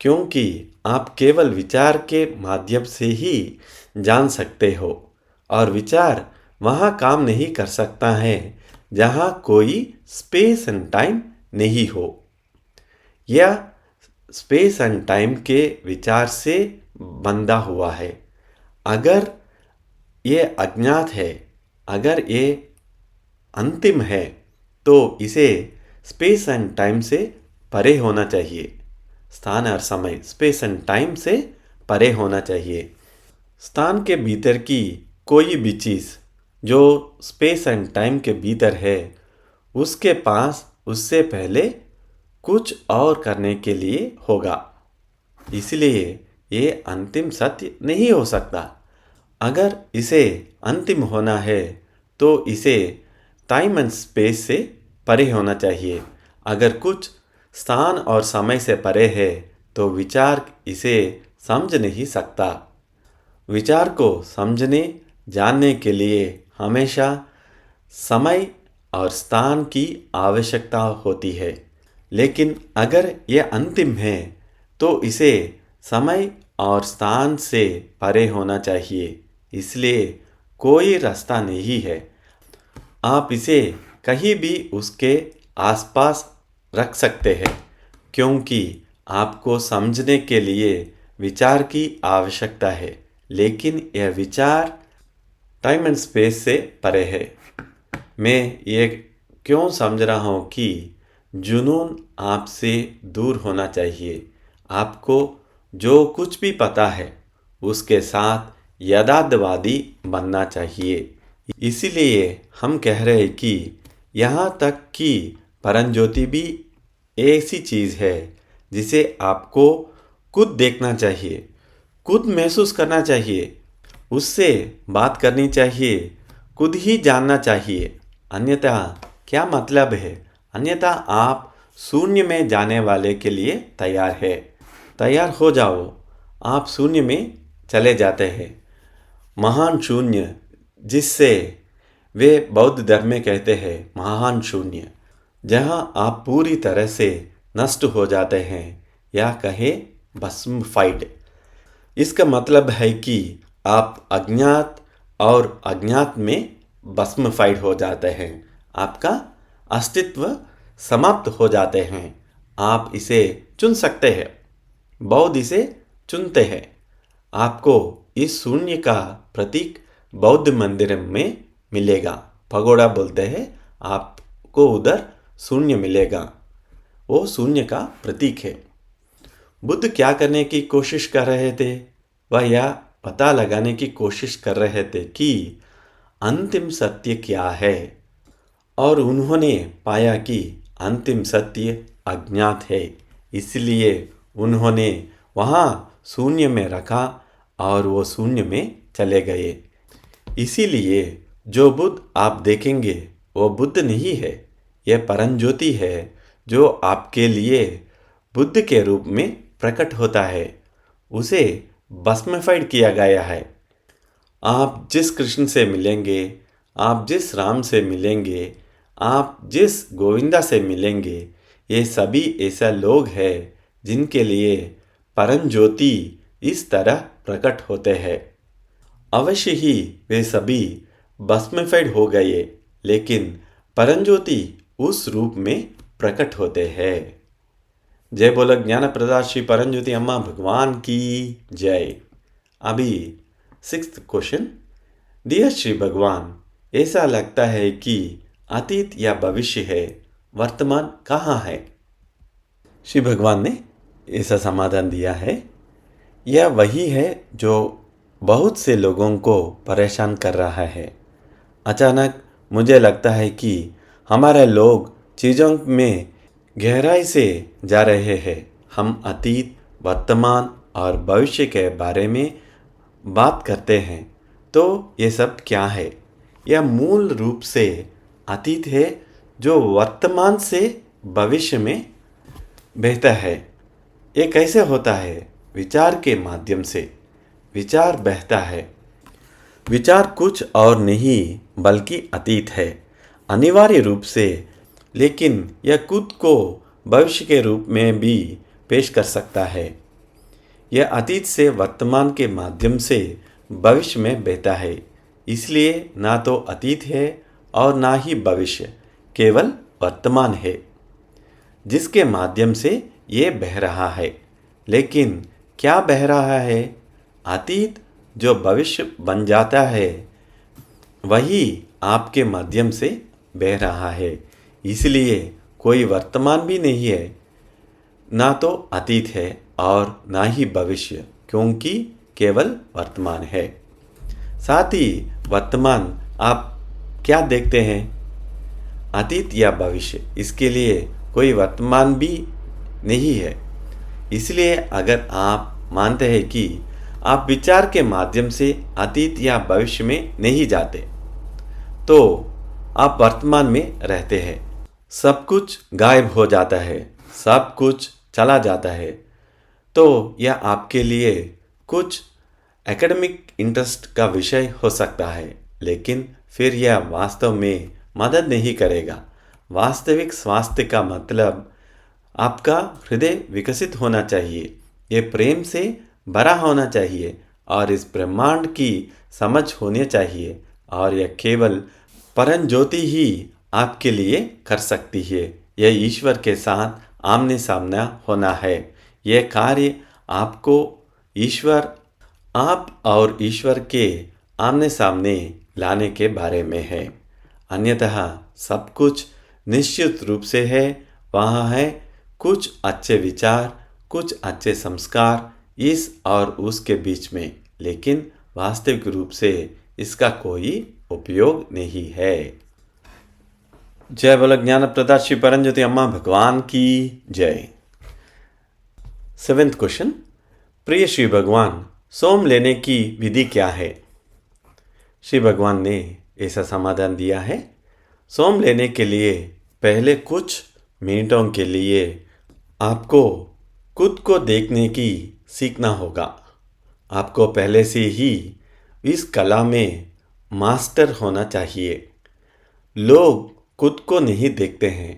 क्योंकि आप केवल विचार के माध्यम से ही जान सकते हो और विचार वहाँ काम नहीं कर सकता है जहाँ कोई स्पेस एंड टाइम नहीं हो। यह स्पेस एंड टाइम के विचार से बंधा हुआ है। अगर ये अज्ञात है, अगर ये अंतिम है, तो इसे स्पेस एंड टाइम से परे होना चाहिए। स्थान और समय स्पेस एंड टाइम से परे होना चाहिए। स्थान के भीतर की कोई भी चीज़ जो स्पेस एंड टाइम के भीतर है, उसके पास उससे पहले कुछ और करने के लिए होगा। इसलिए ये अंतिम सत्य नहीं हो सकता। अगर इसे अंतिम होना है तो इसे टाइम एंड स्पेस से परे होना चाहिए। अगर कुछ स्थान और समय से परे है तो विचार इसे समझ नहीं सकता। विचार को समझने जानने के लिए हमेशा समय और स्थान की आवश्यकता होती है। लेकिन अगर यह अंतिम है तो इसे समय और स्थान से परे होना चाहिए। इसलिए कोई रास्ता नहीं है। आप इसे कहीं भी उसके आसपास रख सकते हैं क्योंकि आपको समझने के लिए विचार की आवश्यकता है, लेकिन यह विचार टाइम एंड स्पेस से परे है। मैं ये क्यों समझ रहा हूँ कि जुनून आपसे दूर होना चाहिए। आपको जो कुछ भी पता है उसके साथ यथार्थवादी बनना चाहिए। इसीलिए हम कह रहे हैं कि यहाँ तक कि परंज्योति भी ऐसी चीज़ है जिसे आपको खुद देखना चाहिए, खुद महसूस करना चाहिए, उससे बात करनी चाहिए, खुद ही जानना चाहिए। अन्यथा क्या मतलब है? अन्यथा आप शून्य में जाने वाले के लिए तैयार हो जाओ। आप शून्य में चले जाते हैं, महान शून्य, जिससे वे बौद्ध धर्म में कहते हैं महान शून्य, जहाँ आप पूरी तरह से नष्ट हो जाते हैं, या कहे भस्मफाइड। इसका मतलब है कि आप अज्ञात और अज्ञात में भस्मफाइड हो जाते हैं, आपका अस्तित्व समाप्त हो जाते हैं। आप इसे चुन सकते हैं, बौद्ध इसे चुनते हैं। आपको इस शून्य का प्रतीक बौद्ध मंदिर में मिलेगा। पगोड़ा बोलते हैं, आपको उधर शून्य मिलेगा, वो शून्य का प्रतीक है। बुद्ध क्या करने की कोशिश कर रहे थे? वह यह पता लगाने की कोशिश कर रहे थे कि अंतिम सत्य क्या है, और उन्होंने पाया कि अंतिम सत्य अज्ञात है। इसलिए उन्होंने वहाँ शून्य में रखा और वो शून्य में चले गए। इसीलिए जो बुद्ध आप देखेंगे वो बुद्ध नहीं है, यह परंज्योति है जो आपके लिए बुद्ध के रूप में प्रकट होता है। उसे भस्मीफाइड किया गया है। आप जिस कृष्ण से मिलेंगे, आप जिस राम से मिलेंगे, आप जिस गोविंदा से मिलेंगे, ये सभी ऐसे लोग हैं जिनके लिए परंज्योति इस तरह प्रकट होते हैं। अवश्य ही वे सभी भस्मीफाइड हो गए, लेकिन परंज्योति उस रूप में प्रकट होते हैं। जय बोलो ज्ञान प्रदा श्री परंज्योति अम्मा भगवान की जय। अभी 6th क्वेश्चन। डियर श्री भगवान, ऐसा लगता है कि अतीत या भविष्य है, वर्तमान कहाँ है? श्री भगवान ने ऐसा समाधान दिया है, यह वही है जो बहुत से लोगों को परेशान कर रहा है। अचानक मुझे लगता है कि हमारे लोग चीज़ों में गहराई से जा रहे हैं। हम अतीत, वर्तमान और भविष्य के बारे में बात करते हैं, तो ये सब क्या है? यह मूल रूप से अतीत है जो वर्तमान से भविष्य में बहता है। ये कैसे होता है? विचार के माध्यम से विचार बहता है। विचार कुछ और नहीं बल्कि अतीत है, अनिवार्य रूप से, लेकिन यह खुद को भविष्य के रूप में भी पेश कर सकता है। यह अतीत से वर्तमान के माध्यम से भविष्य में बहता है। इसलिए ना तो अतीत है और ना ही भविष्य, केवल वर्तमान है जिसके माध्यम से ये बह रहा है। लेकिन क्या बह रहा है? अतीत जो भविष्य बन जाता है, वही आपके माध्यम से बह रहा है। इसलिए कोई वर्तमान भी नहीं है, ना तो अतीत है और ना ही भविष्य, क्योंकि केवल वर्तमान है। साथ ही वर्तमान आप क्या देखते हैं? अतीत या भविष्य, इसके लिए कोई वर्तमान भी नहीं है। इसलिए अगर आप मानते हैं कि आप विचार के माध्यम से अतीत या भविष्य में नहीं जाते, तो आप वर्तमान में रहते हैं। सब कुछ गायब हो जाता है, सब कुछ चला जाता है। तो यह आपके लिए कुछ एकेडमिक इंटरेस्ट का विषय हो सकता है, लेकिन फिर यह वास्तव में मदद नहीं करेगा। वास्तविक स्वास्थ्य का मतलब आपका हृदय विकसित होना चाहिए, ये प्रेम से भरा होना चाहिए और इस ब्रह्मांड की समझ होनी चाहिए, और यह केवल परंज्योति ही आपके लिए कर सकती है। यह ईश्वर के साथ आमने सामना होना है। यह कार्य आपको आप और ईश्वर के आमने सामने लाने के बारे में है। अन्यतः सब कुछ निश्चित रूप से है। वहाँ है कुछ अच्छे विचार, कुछ अच्छे संस्कार इस और उसके बीच में, लेकिन वास्तविक रूप से इसका कोई उपयोग नहीं है। जय बोलो ज्ञानप्रदा श्री परमज्योति अम्मा भगवान की जय। 7th क्वेश्चन, प्रिय श्री भगवान, सोम लेने की विधि क्या है? श्री भगवान ने ऐसा समाधान दिया है, सोम लेने के लिए पहले कुछ मिनटों के लिए आपको खुद को देखने की सीखना होगा। आपको पहले से ही इस कला में मास्टर होना चाहिए। लोग खुद को नहीं देखते हैं,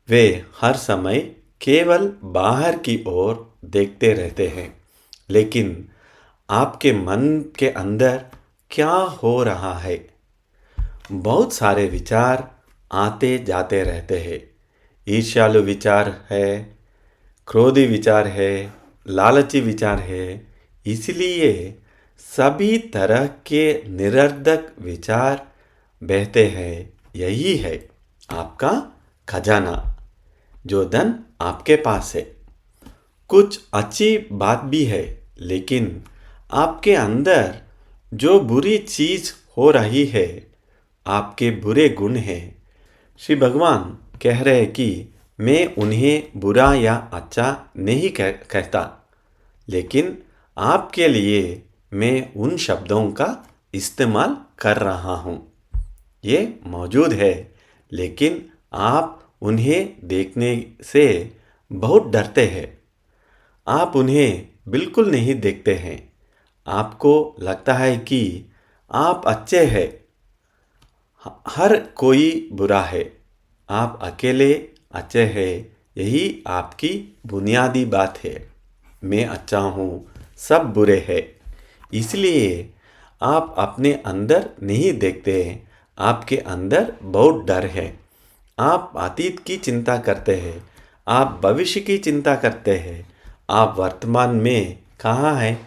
वे हर समय केवल बाहर की ओर देखते रहते हैं, लेकिन आपके मन के अंदर क्या हो रहा है? बहुत सारे विचार आते जाते रहते हैं। ईर्ष्यालु विचार है, क्रोधी विचार है, लालची विचार है। इसलिए सभी तरह के निरर्धक विचार बहते हैं। यही है आपका खजाना, जो धन आपके पास है। कुछ अच्छी बात भी है, लेकिन आपके अंदर जो बुरी चीज हो रही है, आपके बुरे गुण हैं। श्री भगवान कह रहे हैं कि मैं उन्हें बुरा या अच्छा नहीं कहता, लेकिन आपके लिए मैं उन शब्दों का इस्तेमाल कर रहा हूँ। ये मौजूद है, लेकिन आप उन्हें देखने से बहुत डरते हैं। आप उन्हें बिल्कुल नहीं देखते हैं। आपको लगता है कि आप अच्छे हैं, हर कोई बुरा है, आप अकेले अच्छे हैं। यही आपकी बुनियादी बात है। मैं अच्छा हूँ, सब बुरे हैं। इसलिए आप अपने अंदर नहीं देखते। आपके अंदर बहुत डर है। आप अतीत की चिंता करते हैं, आप भविष्य की चिंता करते हैं। आप वर्तमान में कहाँ हैं?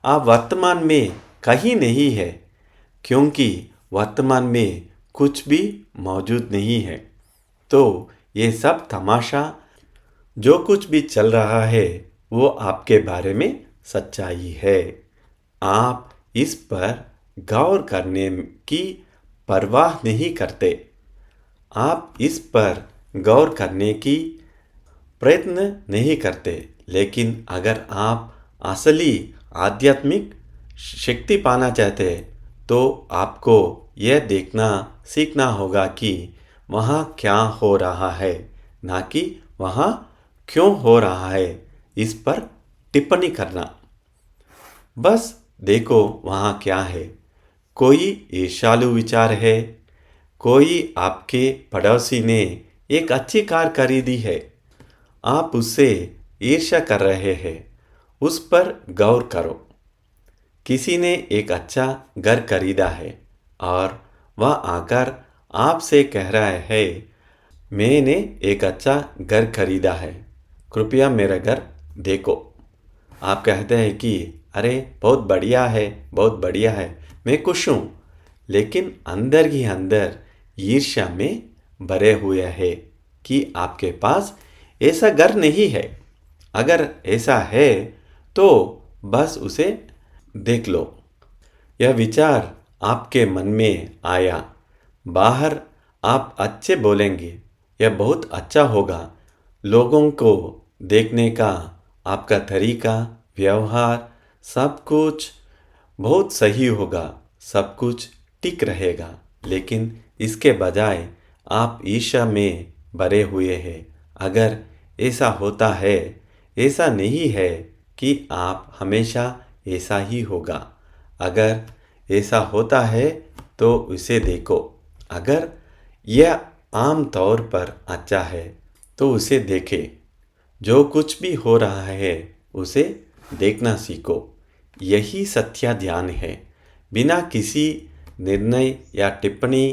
आप वर्तमान में कहीं नहीं है, क्योंकि वर्तमान में कुछ भी मौजूद नहीं है। तो ये सब तमाशा, जो कुछ भी चल रहा है, वो आपके बारे में सच्चाई है। आप इस पर गौर करने की परवाह नहीं करते। आप इस पर गौर करने की प्रयत्न नहीं करते। लेकिन अगर आप असली आध्यात्मिक शक्ति पाना चाहते हैं, तो आपको यह देखना सीखना होगा कि वहाँ क्या हो रहा है, ना कि वहाँ क्यों हो रहा है इस पर टिप्पणी करना। बस देखो वहाँ क्या है। कोई ईर्ष्यालु विचार है, कोई आपके पड़ोसी ने एक अच्छी कार खरीदी है, आप उससे ईर्ष्या कर रहे हैं, उस पर गौर करो। किसी ने एक अच्छा घर खरीदा है और वह आकर आपसे कह रहा है, मैंने एक अच्छा घर खरीदा है, कृपया मेरा घर देखो। आप कहते हैं कि अरे बहुत बढ़िया है, बहुत बढ़िया है, मैं खुश हूँ। लेकिन अंदर ही अंदर ईर्ष्या में भरे हुए है कि आपके पास ऐसा घर नहीं है। अगर ऐसा है तो बस उसे देख लो। यह विचार आपके मन में आया, बाहर आप अच्छे बोलेंगे, यह बहुत अच्छा होगा। लोगों को देखने का आपका तरीका, व्यवहार, सब कुछ बहुत सही होगा, सब कुछ ठीक रहेगा। लेकिन इसके बजाय आप ईर्ष्या में भरे हुए हैं। अगर ऐसा होता है, ऐसा नहीं है कि आप हमेशा ऐसा ही होगा। अगर ऐसा होता है तो उसे देखो। अगर यह आम तौर पर अच्छा है तो उसे देखें। जो कुछ भी हो रहा है उसे देखना सीखो। यही सत्य ध्यान है। बिना किसी निर्णय या टिप्पणी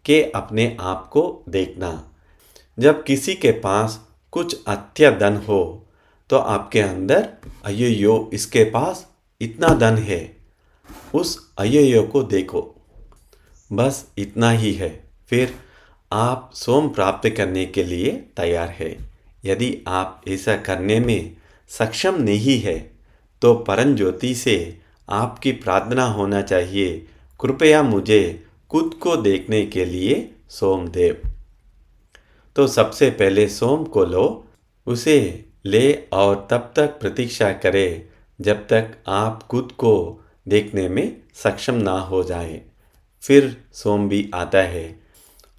के अपने आप को देखना। जब किसी के पास कुछ अच्छा धन हो तो आपके अंदर अय्यो इसके पास इतना धन है, उस अय्यो को देखो। बस इतना ही है। फिर आप सोम प्राप्त करने के लिए तैयार है। यदि आप ऐसा करने में सक्षम नहीं है तो परम ज्योति से आपकी प्रार्थना होना चाहिए, कृपया मुझे खुद को देखने के लिए सोमदेव। तो सबसे पहले सोम को लो, उसे ले और तब तक प्रतीक्षा करें जब तक आप खुद को देखने में सक्षम ना हो जाए। फिर सोम भी आता है।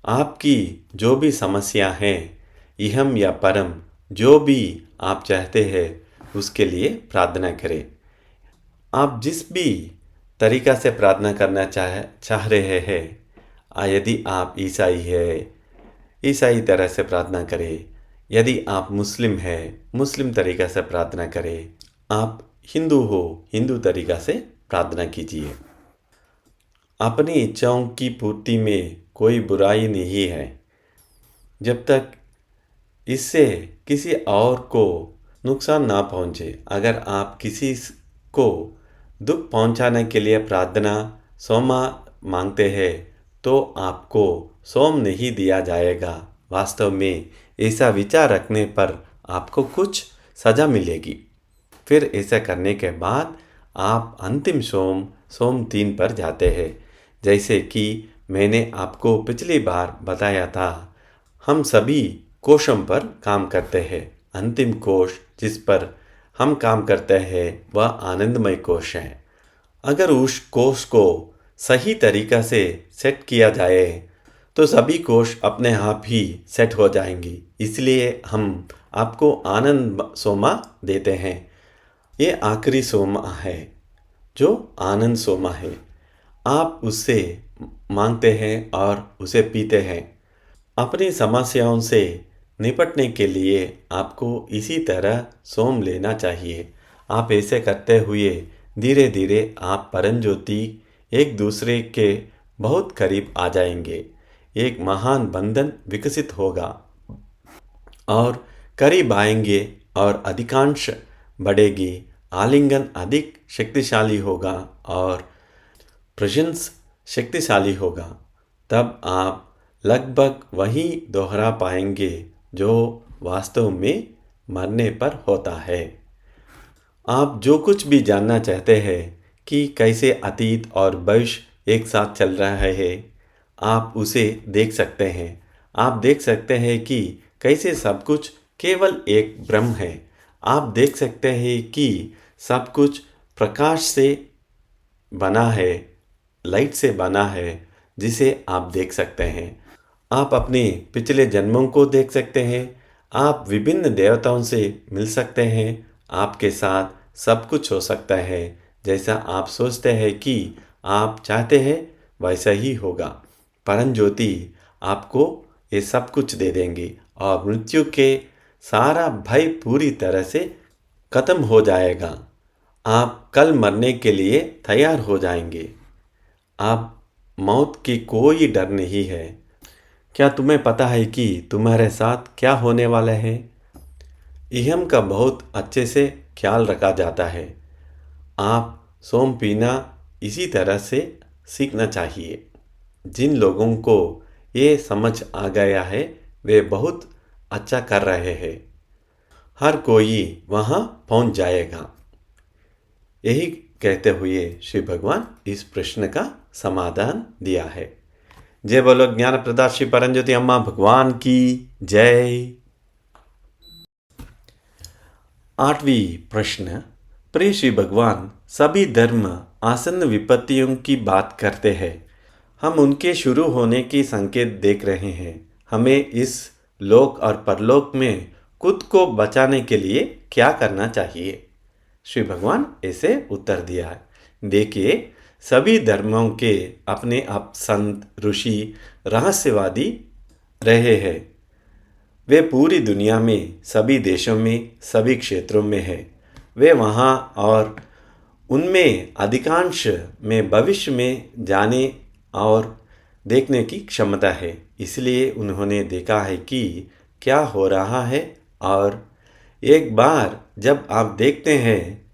आपकी जो भी समस्या है, इहम या परम, जो भी आप चाहते हैं उसके लिए प्रार्थना करें। आप जिस भी तरीका से प्रार्थना करना चाह रहे हैं, यदि आप ईसाई है, ईसाई तरह से प्रार्थना करें। यदि आप मुस्लिम है, मुस्लिम तरीका से प्रार्थना करें। आप हिंदू हो, हिंदू तरीका से प्रार्थना कीजिए। अपनी इच्छाओं की पूर्ति में कोई बुराई नहीं है, जब तक इससे किसी और को नुकसान ना पहुंचे। अगर आप किसी को दुख पहुंचाने के लिए प्रार्थना सोमा मांगते हैं तो आपको सोम नहीं दिया जाएगा। वास्तव में ऐसा विचार रखने पर आपको कुछ सज़ा मिलेगी। फिर ऐसा करने के बाद आप अंतिम सोम 3 पर जाते हैं। जैसे कि मैंने आपको पिछली बार बताया था, हम सभी कोशों पर काम करते हैं। अंतिम कोश जिस पर हम काम करते हैं वह आनंदमय कोश है। अगर उस कोश को सही तरीका से सेट किया जाए तो सभी कोश अपने आप ही सेट हो जाएंगी। इसलिए हम आपको आनंद सोमा देते हैं। ये आखिरी सोमा है जो आनंद सोमा है। आप उससे मांगते हैं और उसे पीते हैं। अपनी समस्याओं से निपटने के लिए आपको इसी तरह सोम लेना चाहिए। आप ऐसे करते हुए धीरे धीरे आप परम ज्योति एक दूसरे के बहुत करीब आ जाएंगे। एक महान बंधन विकसित होगा और करीब आएंगे और अधिकांश बढ़ेगी। आलिंगन अधिक शक्तिशाली होगा और प्रेजेंस शक्तिशाली होगा। तब आप लगभग वही दोहरा पाएंगे जो वास्तव में मरने पर होता है। आप जो कुछ भी जानना चाहते हैं कि कैसे अतीत और भविष्य एक साथ चल रहा है, आप उसे देख सकते हैं। आप देख सकते हैं कि कैसे सब कुछ केवल एक ब्रह्म है। आप देख सकते हैं कि सब कुछ प्रकाश से बना है, लाइट से बना है, जिसे आप देख सकते हैं। आप अपने पिछले जन्मों को देख सकते हैं। आप विभिन्न देवताओं से मिल सकते हैं। आपके साथ सब कुछ हो सकता है। जैसा आप सोचते हैं कि आप चाहते हैं वैसा ही होगा। परम ज्योति आपको ये सब कुछ दे देंगी और मृत्यु के सारा भय पूरी तरह से खत्म हो जाएगा। आप कल मरने के लिए तैयार हो जाएंगे। आप मौत की कोई डर नहीं है। क्या तुम्हें पता है कि तुम्हारे साथ क्या होने वाला है? इहम का बहुत अच्छे से ख्याल रखा जाता है। आप सोम पीना इसी तरह से सीखना चाहिए। जिन लोगों को ये समझ आ गया है वे बहुत अच्छा कर रहे हैं। हर कोई वहाँ पहुँच जाएगा। यही कहते हुए श्री भगवान इस प्रश्न का समाधान दिया है। जय बोलो ज्ञान प्रदाता श्री परमज्योति अम्मा भगवान की जय। 8वीं प्रश्न। प्रिय श्री भगवान, सभी धर्म आसन्न विपत्तियों की बात करते हैं। हम उनके शुरू होने की संकेत देख रहे हैं। हमें इस लोक और परलोक में खुद को बचाने के लिए क्या करना चाहिए? श्री भगवान ऐसे उत्तर दिया है। देखिए, सभी धर्मों के अपने आप संत, ऋषि, रहस्यवादी रहे हैं। वे पूरी दुनिया में सभी देशों में सभी क्षेत्रों में हैं। वे वहाँ और उनमें अधिकांश में भविष्य में जाने और देखने की क्षमता है। इसलिए उन्होंने देखा है कि क्या हो रहा है और एक बार जब आप देखते हैं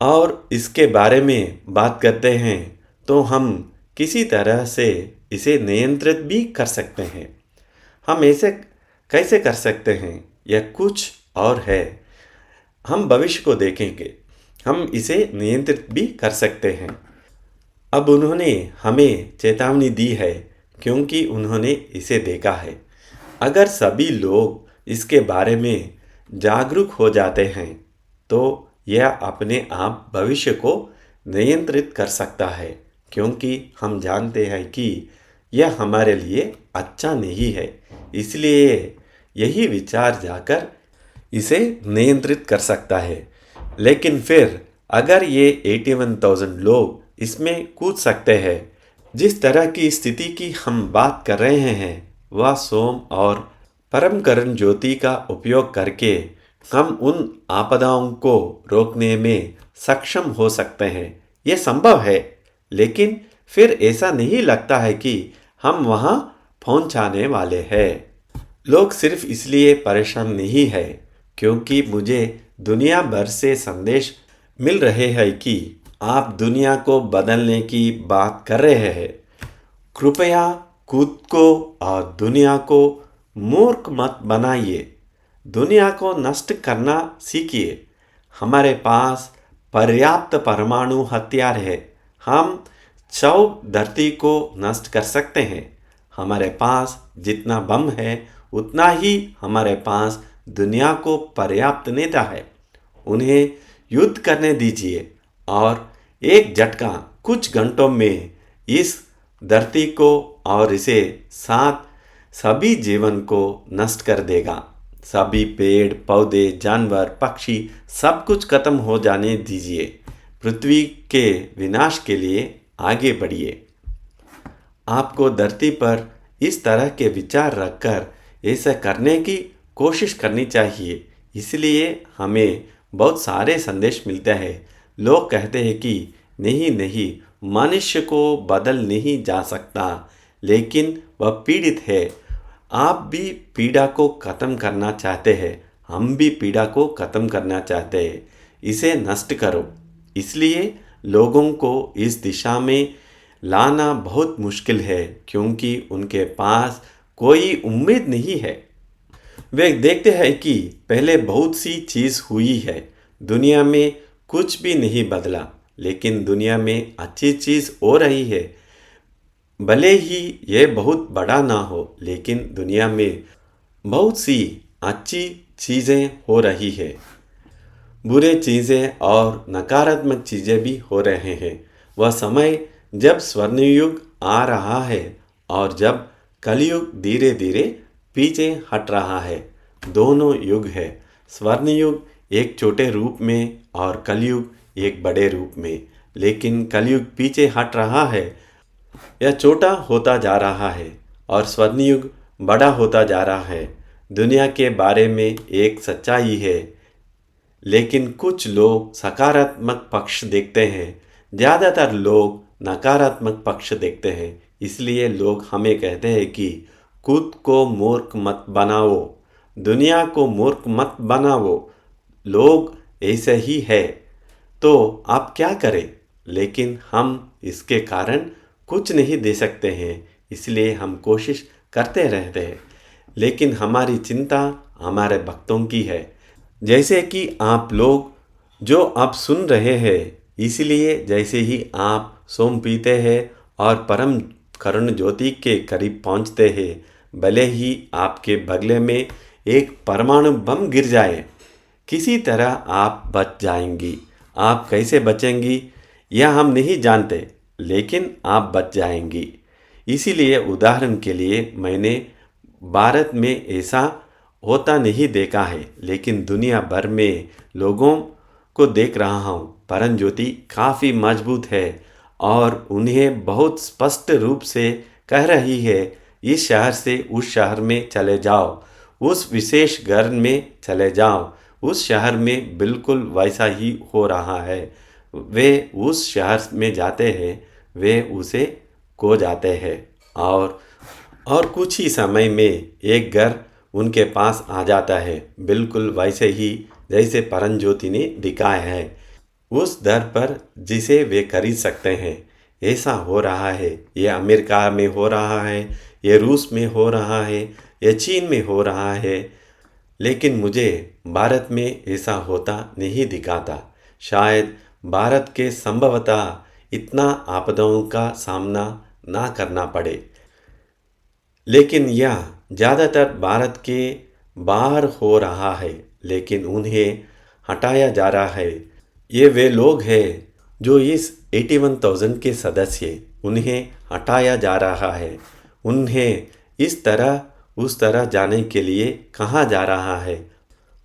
और इसके बारे में बात करते हैं तो हम किसी तरह से इसे नियंत्रित भी कर सकते हैं। हम ऐसे कैसे कर सकते हैं? यह कुछ और है। हम भविष्य को देखेंगे। हम इसे नियंत्रित भी कर सकते हैं। अब उन्होंने हमें चेतावनी दी है क्योंकि उन्होंने इसे देखा है। अगर सभी लोग इसके बारे में जागरूक हो जाते हैं तो यह अपने आप भविष्य को नियंत्रित कर सकता है, क्योंकि हम जानते हैं कि यह हमारे लिए अच्छा नहीं है। इसलिए यही विचार जाकर इसे नियंत्रित कर सकता है। लेकिन फिर अगर ये 81,000 लोग इसमें कूद सकते हैं, जिस तरह की स्थिति की हम बात कर रहे हैं, वह सोम और परम करण ज्योति का उपयोग करके हम उन आपदाओं को रोकने में सक्षम हो सकते हैं। ये संभव है, लेकिन फिर ऐसा नहीं लगता है कि हम वहाँ पहुँचाने वाले हैं। लोग सिर्फ इसलिए परेशान नहीं है क्योंकि मुझे दुनिया भर से संदेश मिल रहे हैं कि आप दुनिया को बदलने की बात कर रहे हैं। कृपया खुद को और दुनिया को मूर्ख मत बनाइए। दुनिया को नष्ट करना सीखिए। हमारे पास पर्याप्त परमाणु हथियार है। हम 100 धरती को नष्ट कर सकते हैं। हमारे पास जितना बम है उतना ही हमारे पास दुनिया को पर्याप्त नेता है। उन्हें युद्ध करने दीजिए और एक झटका कुछ घंटों में इस धरती को और इसे साथ सभी जीवन को नष्ट कर देगा। सभी पेड़ पौधे जानवर पक्षी सब कुछ खत्म हो जाने दीजिए। पृथ्वी के विनाश के लिए आगे बढ़िए। आपको धरती पर इस तरह के विचार रखकर ऐसा करने की कोशिश करनी चाहिए। इसलिए हमें बहुत सारे संदेश मिलते हैं। लोग कहते हैं कि नहीं नहीं, मनुष्य को बदल नहीं जा सकता, लेकिन वह पीड़ित है। आप भी पीड़ा को ख़त्म करना चाहते हैं, हम भी पीड़ा को ख़त्म करना चाहते हैं। इसे नष्ट करो। इसलिए लोगों को इस दिशा में लाना बहुत मुश्किल है क्योंकि उनके पास कोई उम्मीद नहीं है। वे देखते हैं कि पहले बहुत सी चीज़ हुई है, दुनिया में कुछ भी नहीं बदला, लेकिन दुनिया में अच्छी चीज़ हो रही है। भले ही यह बहुत बड़ा ना हो, लेकिन दुनिया में बहुत सी अच्छी चीज़ें हो रही है। बुरे चीज़ें और नकारात्मक चीज़ें भी हो रहे हैं। वह समय जब स्वर्णयुग आ रहा है और जब कलयुग धीरे धीरे पीछे हट रहा है। दोनों युग है, स्वर्णयुग एक छोटे रूप में और कलयुग एक बड़े रूप में। लेकिन कलयुग पीछे हट रहा है, यह छोटा होता जा रहा है और स्वर्णयुग बड़ा होता जा रहा है। दुनिया के बारे में एक सच्चाई है, लेकिन कुछ लोग सकारात्मक पक्ष देखते हैं, ज़्यादातर लोग नकारात्मक पक्ष देखते हैं। इसलिए लोग हमें कहते हैं कि खुद को मूर्ख मत बनाओ, दुनिया को मूर्ख मत बनाओ। लोग ऐसे ही है तो आप क्या करें? लेकिन हम इसके कारण कुछ नहीं दे सकते हैं, इसलिए हम कोशिश करते रहते हैं। लेकिन हमारी चिंता हमारे भक्तों की है, जैसे कि आप लोग जो आप सुन रहे हैं। इसलिए जैसे ही आप सोम पीते हैं और परम करुण ज्योति के करीब पहुंचते हैं, भले ही आपके बगले में एक परमाणु बम गिर जाए, किसी तरह आप बच जाएंगी। आप कैसे बचेंगी यह हम नहीं जानते, लेकिन आप बच जाएंगी। इसीलिए उदाहरण के लिए मैंने भारत में ऐसा होता नहीं देखा है, लेकिन दुनिया भर में लोगों को देख रहा हूँ। परम ज्योति काफ़ी मजबूत है और उन्हें बहुत स्पष्ट रूप से कह रही है, इस शहर से उस शहर में चले जाओ, उस विशेष घर में चले जाओ। उस शहर में बिल्कुल वैसा ही हो रहा है। वे उस शहर में जाते हैं, वे उसे खो जाते हैं और कुछ ही समय में एक घर उनके पास आ जाता है, बिल्कुल वैसे ही जैसे परम ज्योति ने दिखाया है, उस दर पर जिसे वे खरीद सकते हैं। ऐसा हो रहा है। ये अमेरिका में हो रहा है, ये रूस में हो रहा है, ये चीन में हो रहा है, लेकिन मुझे भारत में ऐसा होता नहीं दिखाता। शायद भारत के संभवतः इतना आपदाओं का सामना ना करना पड़े। लेकिन यह ज़्यादातर भारत के बाहर हो रहा है, लेकिन उन्हें हटाया जा रहा है। ये वे लोग हैं जो इस 81,000 के सदस्य, उन्हें हटाया जा रहा है। उन्हें इस तरह उस तरह जाने के लिए कहा जा रहा है।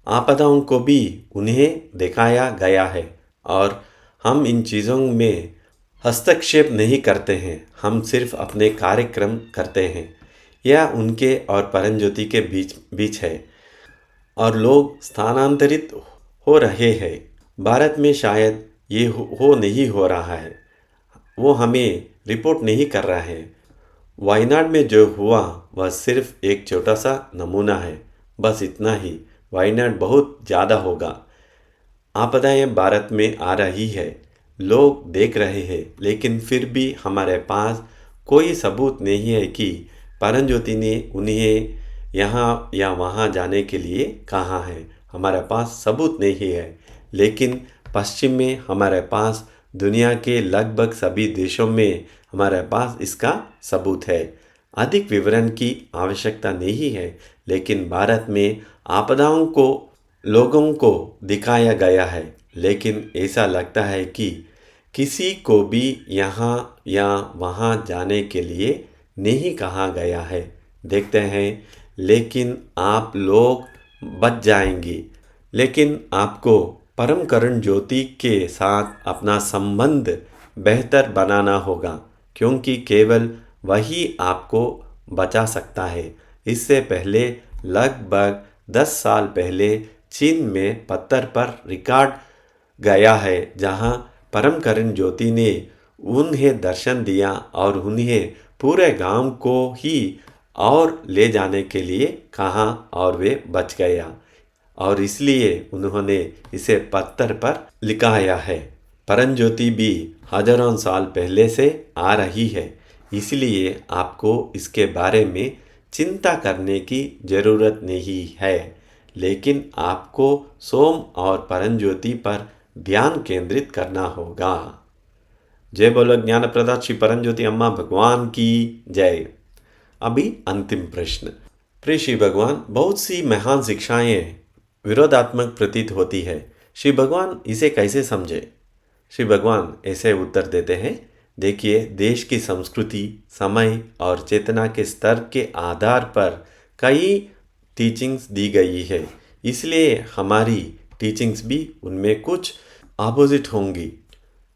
आपदाओं को भी उन्हें दिखाया गया है और हम इन चीज़ों में हस्तक्षेप नहीं करते हैं। हम सिर्फ अपने कार्यक्रम करते हैं। यह उनके और परमज्योति के बीच है और लोग स्थानांतरित हो रहे हैं। भारत में शायद ये नहीं हो रहा है। वो हमें रिपोर्ट नहीं कर रहा है। वायनाड में जो हुआ वह सिर्फ एक छोटा सा नमूना है, बस इतना ही। वायनाड बहुत ज़्यादा होगा। आपदाएं भारत में आ रही है, लोग देख रहे हैं, लेकिन फिर भी हमारे पास कोई सबूत नहीं है कि परमज्योति ने उन्हें यहाँ या वहाँ जाने के लिए कहा है। हमारे पास सबूत नहीं है, लेकिन पश्चिम में हमारे पास, दुनिया के लगभग सभी देशों में हमारे पास इसका सबूत है। अधिक विवरण की आवश्यकता नहीं है, लेकिन भारत में आपदाओं को लोगों को दिखाया गया है। लेकिन ऐसा लगता है कि किसी को भी यहाँ या वहाँ जाने के लिए नहीं कहा गया है। देखते हैं, लेकिन आप लोग बच जाएंगे। लेकिन आपको परम करुण ज्योति के साथ अपना संबंध बेहतर बनाना होगा, क्योंकि केवल वही आपको बचा सकता है। इससे पहले लगभग 10 साल पहले चीन में पत्थर पर रिकॉर्ड गया है, जहाँ परम करुण ज्योति ने उन्हें दर्शन दिया और उन्हें पूरे गांव को ही और ले जाने के लिए कहा और वे बच गया, और इसलिए उन्होंने इसे पत्थर पर लिखाया है। परम ज्योति भी हजारों साल पहले से आ रही है, इसलिए आपको इसके बारे में चिंता करने की ज़रूरत नहीं है। लेकिन आपको सोम और परम ज्योति पर ध्यान केंद्रित करना होगा। जय बोलो ज्ञानप्रदा श्री परम ज्योति अम्मा भगवान की जय। अभी अंतिम प्रश्न। प्रिय श्री भगवान, बहुत सी महान शिक्षाएं विरोधात्मक प्रतीत होती है। श्री भगवान इसे कैसे समझे? श्री भगवान ऐसे उत्तर देते हैं, देखिए, देश की संस्कृति, समय और चेतना के स्तर के आधार पर कई टीचिंग्स दी गई है, इसलिए हमारी टीचिंग्स भी उनमें कुछ अपोजिट होंगी,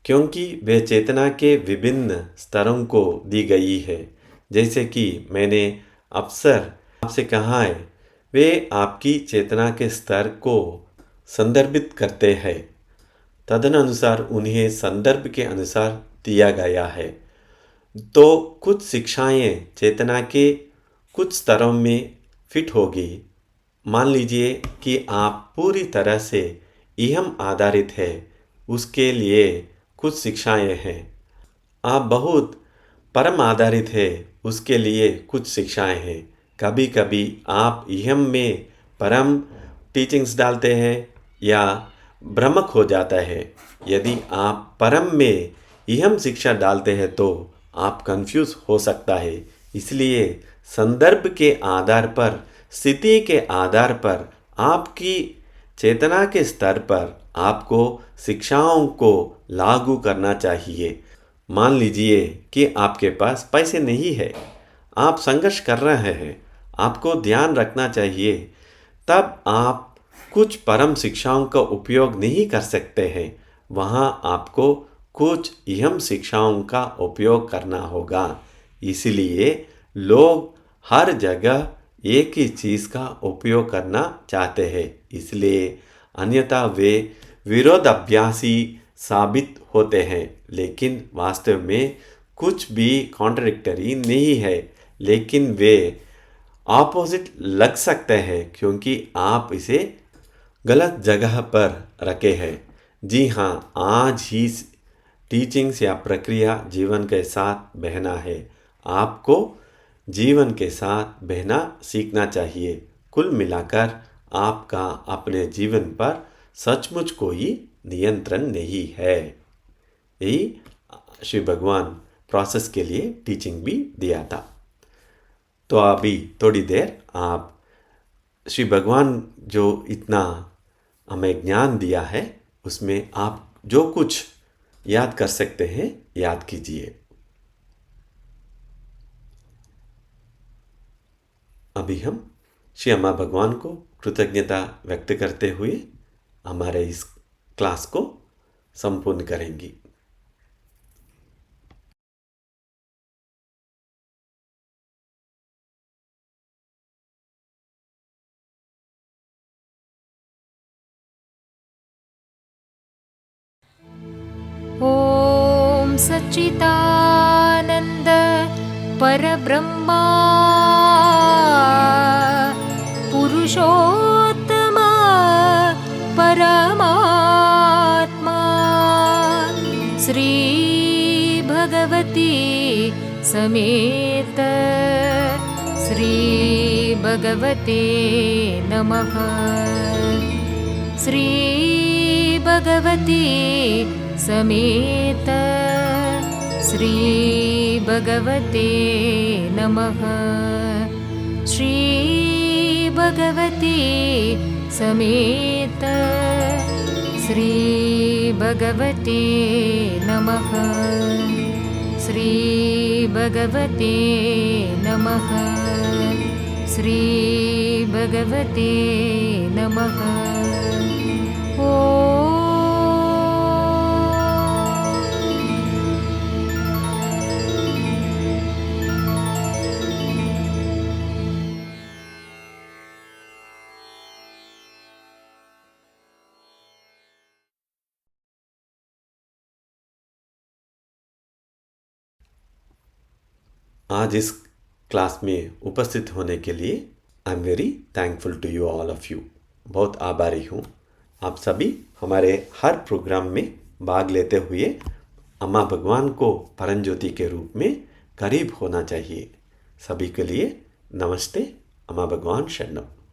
क्योंकि वे चेतना के विभिन्न स्तरों को दी गई है। जैसे कि मैंने अक्सर आपसे कहा है, वे आपकी चेतना के स्तर को संदर्भित करते हैं, तदनुसार उन्हें संदर्भ के अनुसार दिया गया है। तो कुछ शिक्षाएं चेतना के कुछ स्तरों में फिट होगी। मान लीजिए कि आप पूरी तरह से इहम आधारित है, उसके लिए कुछ शिक्षाएं हैं। आप बहुत परम आधारित है, उसके लिए कुछ शिक्षाएं हैं। कभी कभी आप इहम में परम टीचिंग्स डालते हैं या भ्रमक हो जाता है। यदि आप परम में इहम शिक्षा डालते हैं तो आप कंफ्यूज हो सकता है। इसलिए संदर्भ के आधार पर, स्थिति के आधार पर, आपकी चेतना के स्तर पर आपको शिक्षाओं को लागू करना चाहिए। मान लीजिए कि आपके पास पैसे नहीं है, आप संघर्ष कर रहे हैं, आपको ध्यान रखना चाहिए, तब आप कुछ परम शिक्षाओं का उपयोग नहीं कर सकते हैं। वहाँ आपको कुछ इहम शिक्षाओं का उपयोग करना होगा। इसलिए लोग हर जगह एक ही चीज़ का उपयोग करना चाहते हैं, इसलिए अन्यथा वे विरोधाभासी साबित होते हैं। लेकिन वास्तव में कुछ भी कॉन्ट्रडिक्टरी नहीं है, लेकिन वे ऑपोजिट लग सकते हैं क्योंकि आप इसे गलत जगह पर रखे हैं। जी हाँ, आज ही टीचिंग्स या प्रक्रिया जीवन के साथ बहना है। आपको जीवन के साथ बहना सीखना चाहिए। कुल मिलाकर आपका अपने जीवन पर सचमुच कोई नियंत्रण नहीं है। यही श्री भगवान प्रोसेस के लिए टीचिंग भी दिया था। तो अभी थोड़ी देर आप श्री भगवान जो इतना हमें ज्ञान दिया है उसमें आप जो कुछ याद कर सकते हैं याद कीजिए। अभी हम श्री अम्मा भगवान को कृतज्ञता व्यक्त करते हुए हमारे इस क्लास को संपूर्ण करेंगी। ॐ सच्चिदानन्द परब्रह्मा पुरुषोत्तम परमात्मा श्री भगवती समेत श्री भगवते नमः। श्री भगवती समेत श्री भगवते नमः। श्री भगवती समेत श्री भगवते नमः। श्री भगवते नमः। श्री भगवते नमः। आज इस क्लास में उपस्थित होने के लिए I am very thankful to you all of you. बहुत आभारी हूँ। आप सभी हमारे हर प्रोग्राम में भाग लेते हुए अम्मा भगवान को परम ज्योति के रूप में करीब होना चाहिए। सभी के लिए नमस्ते। अम्मा भगवान शरणम।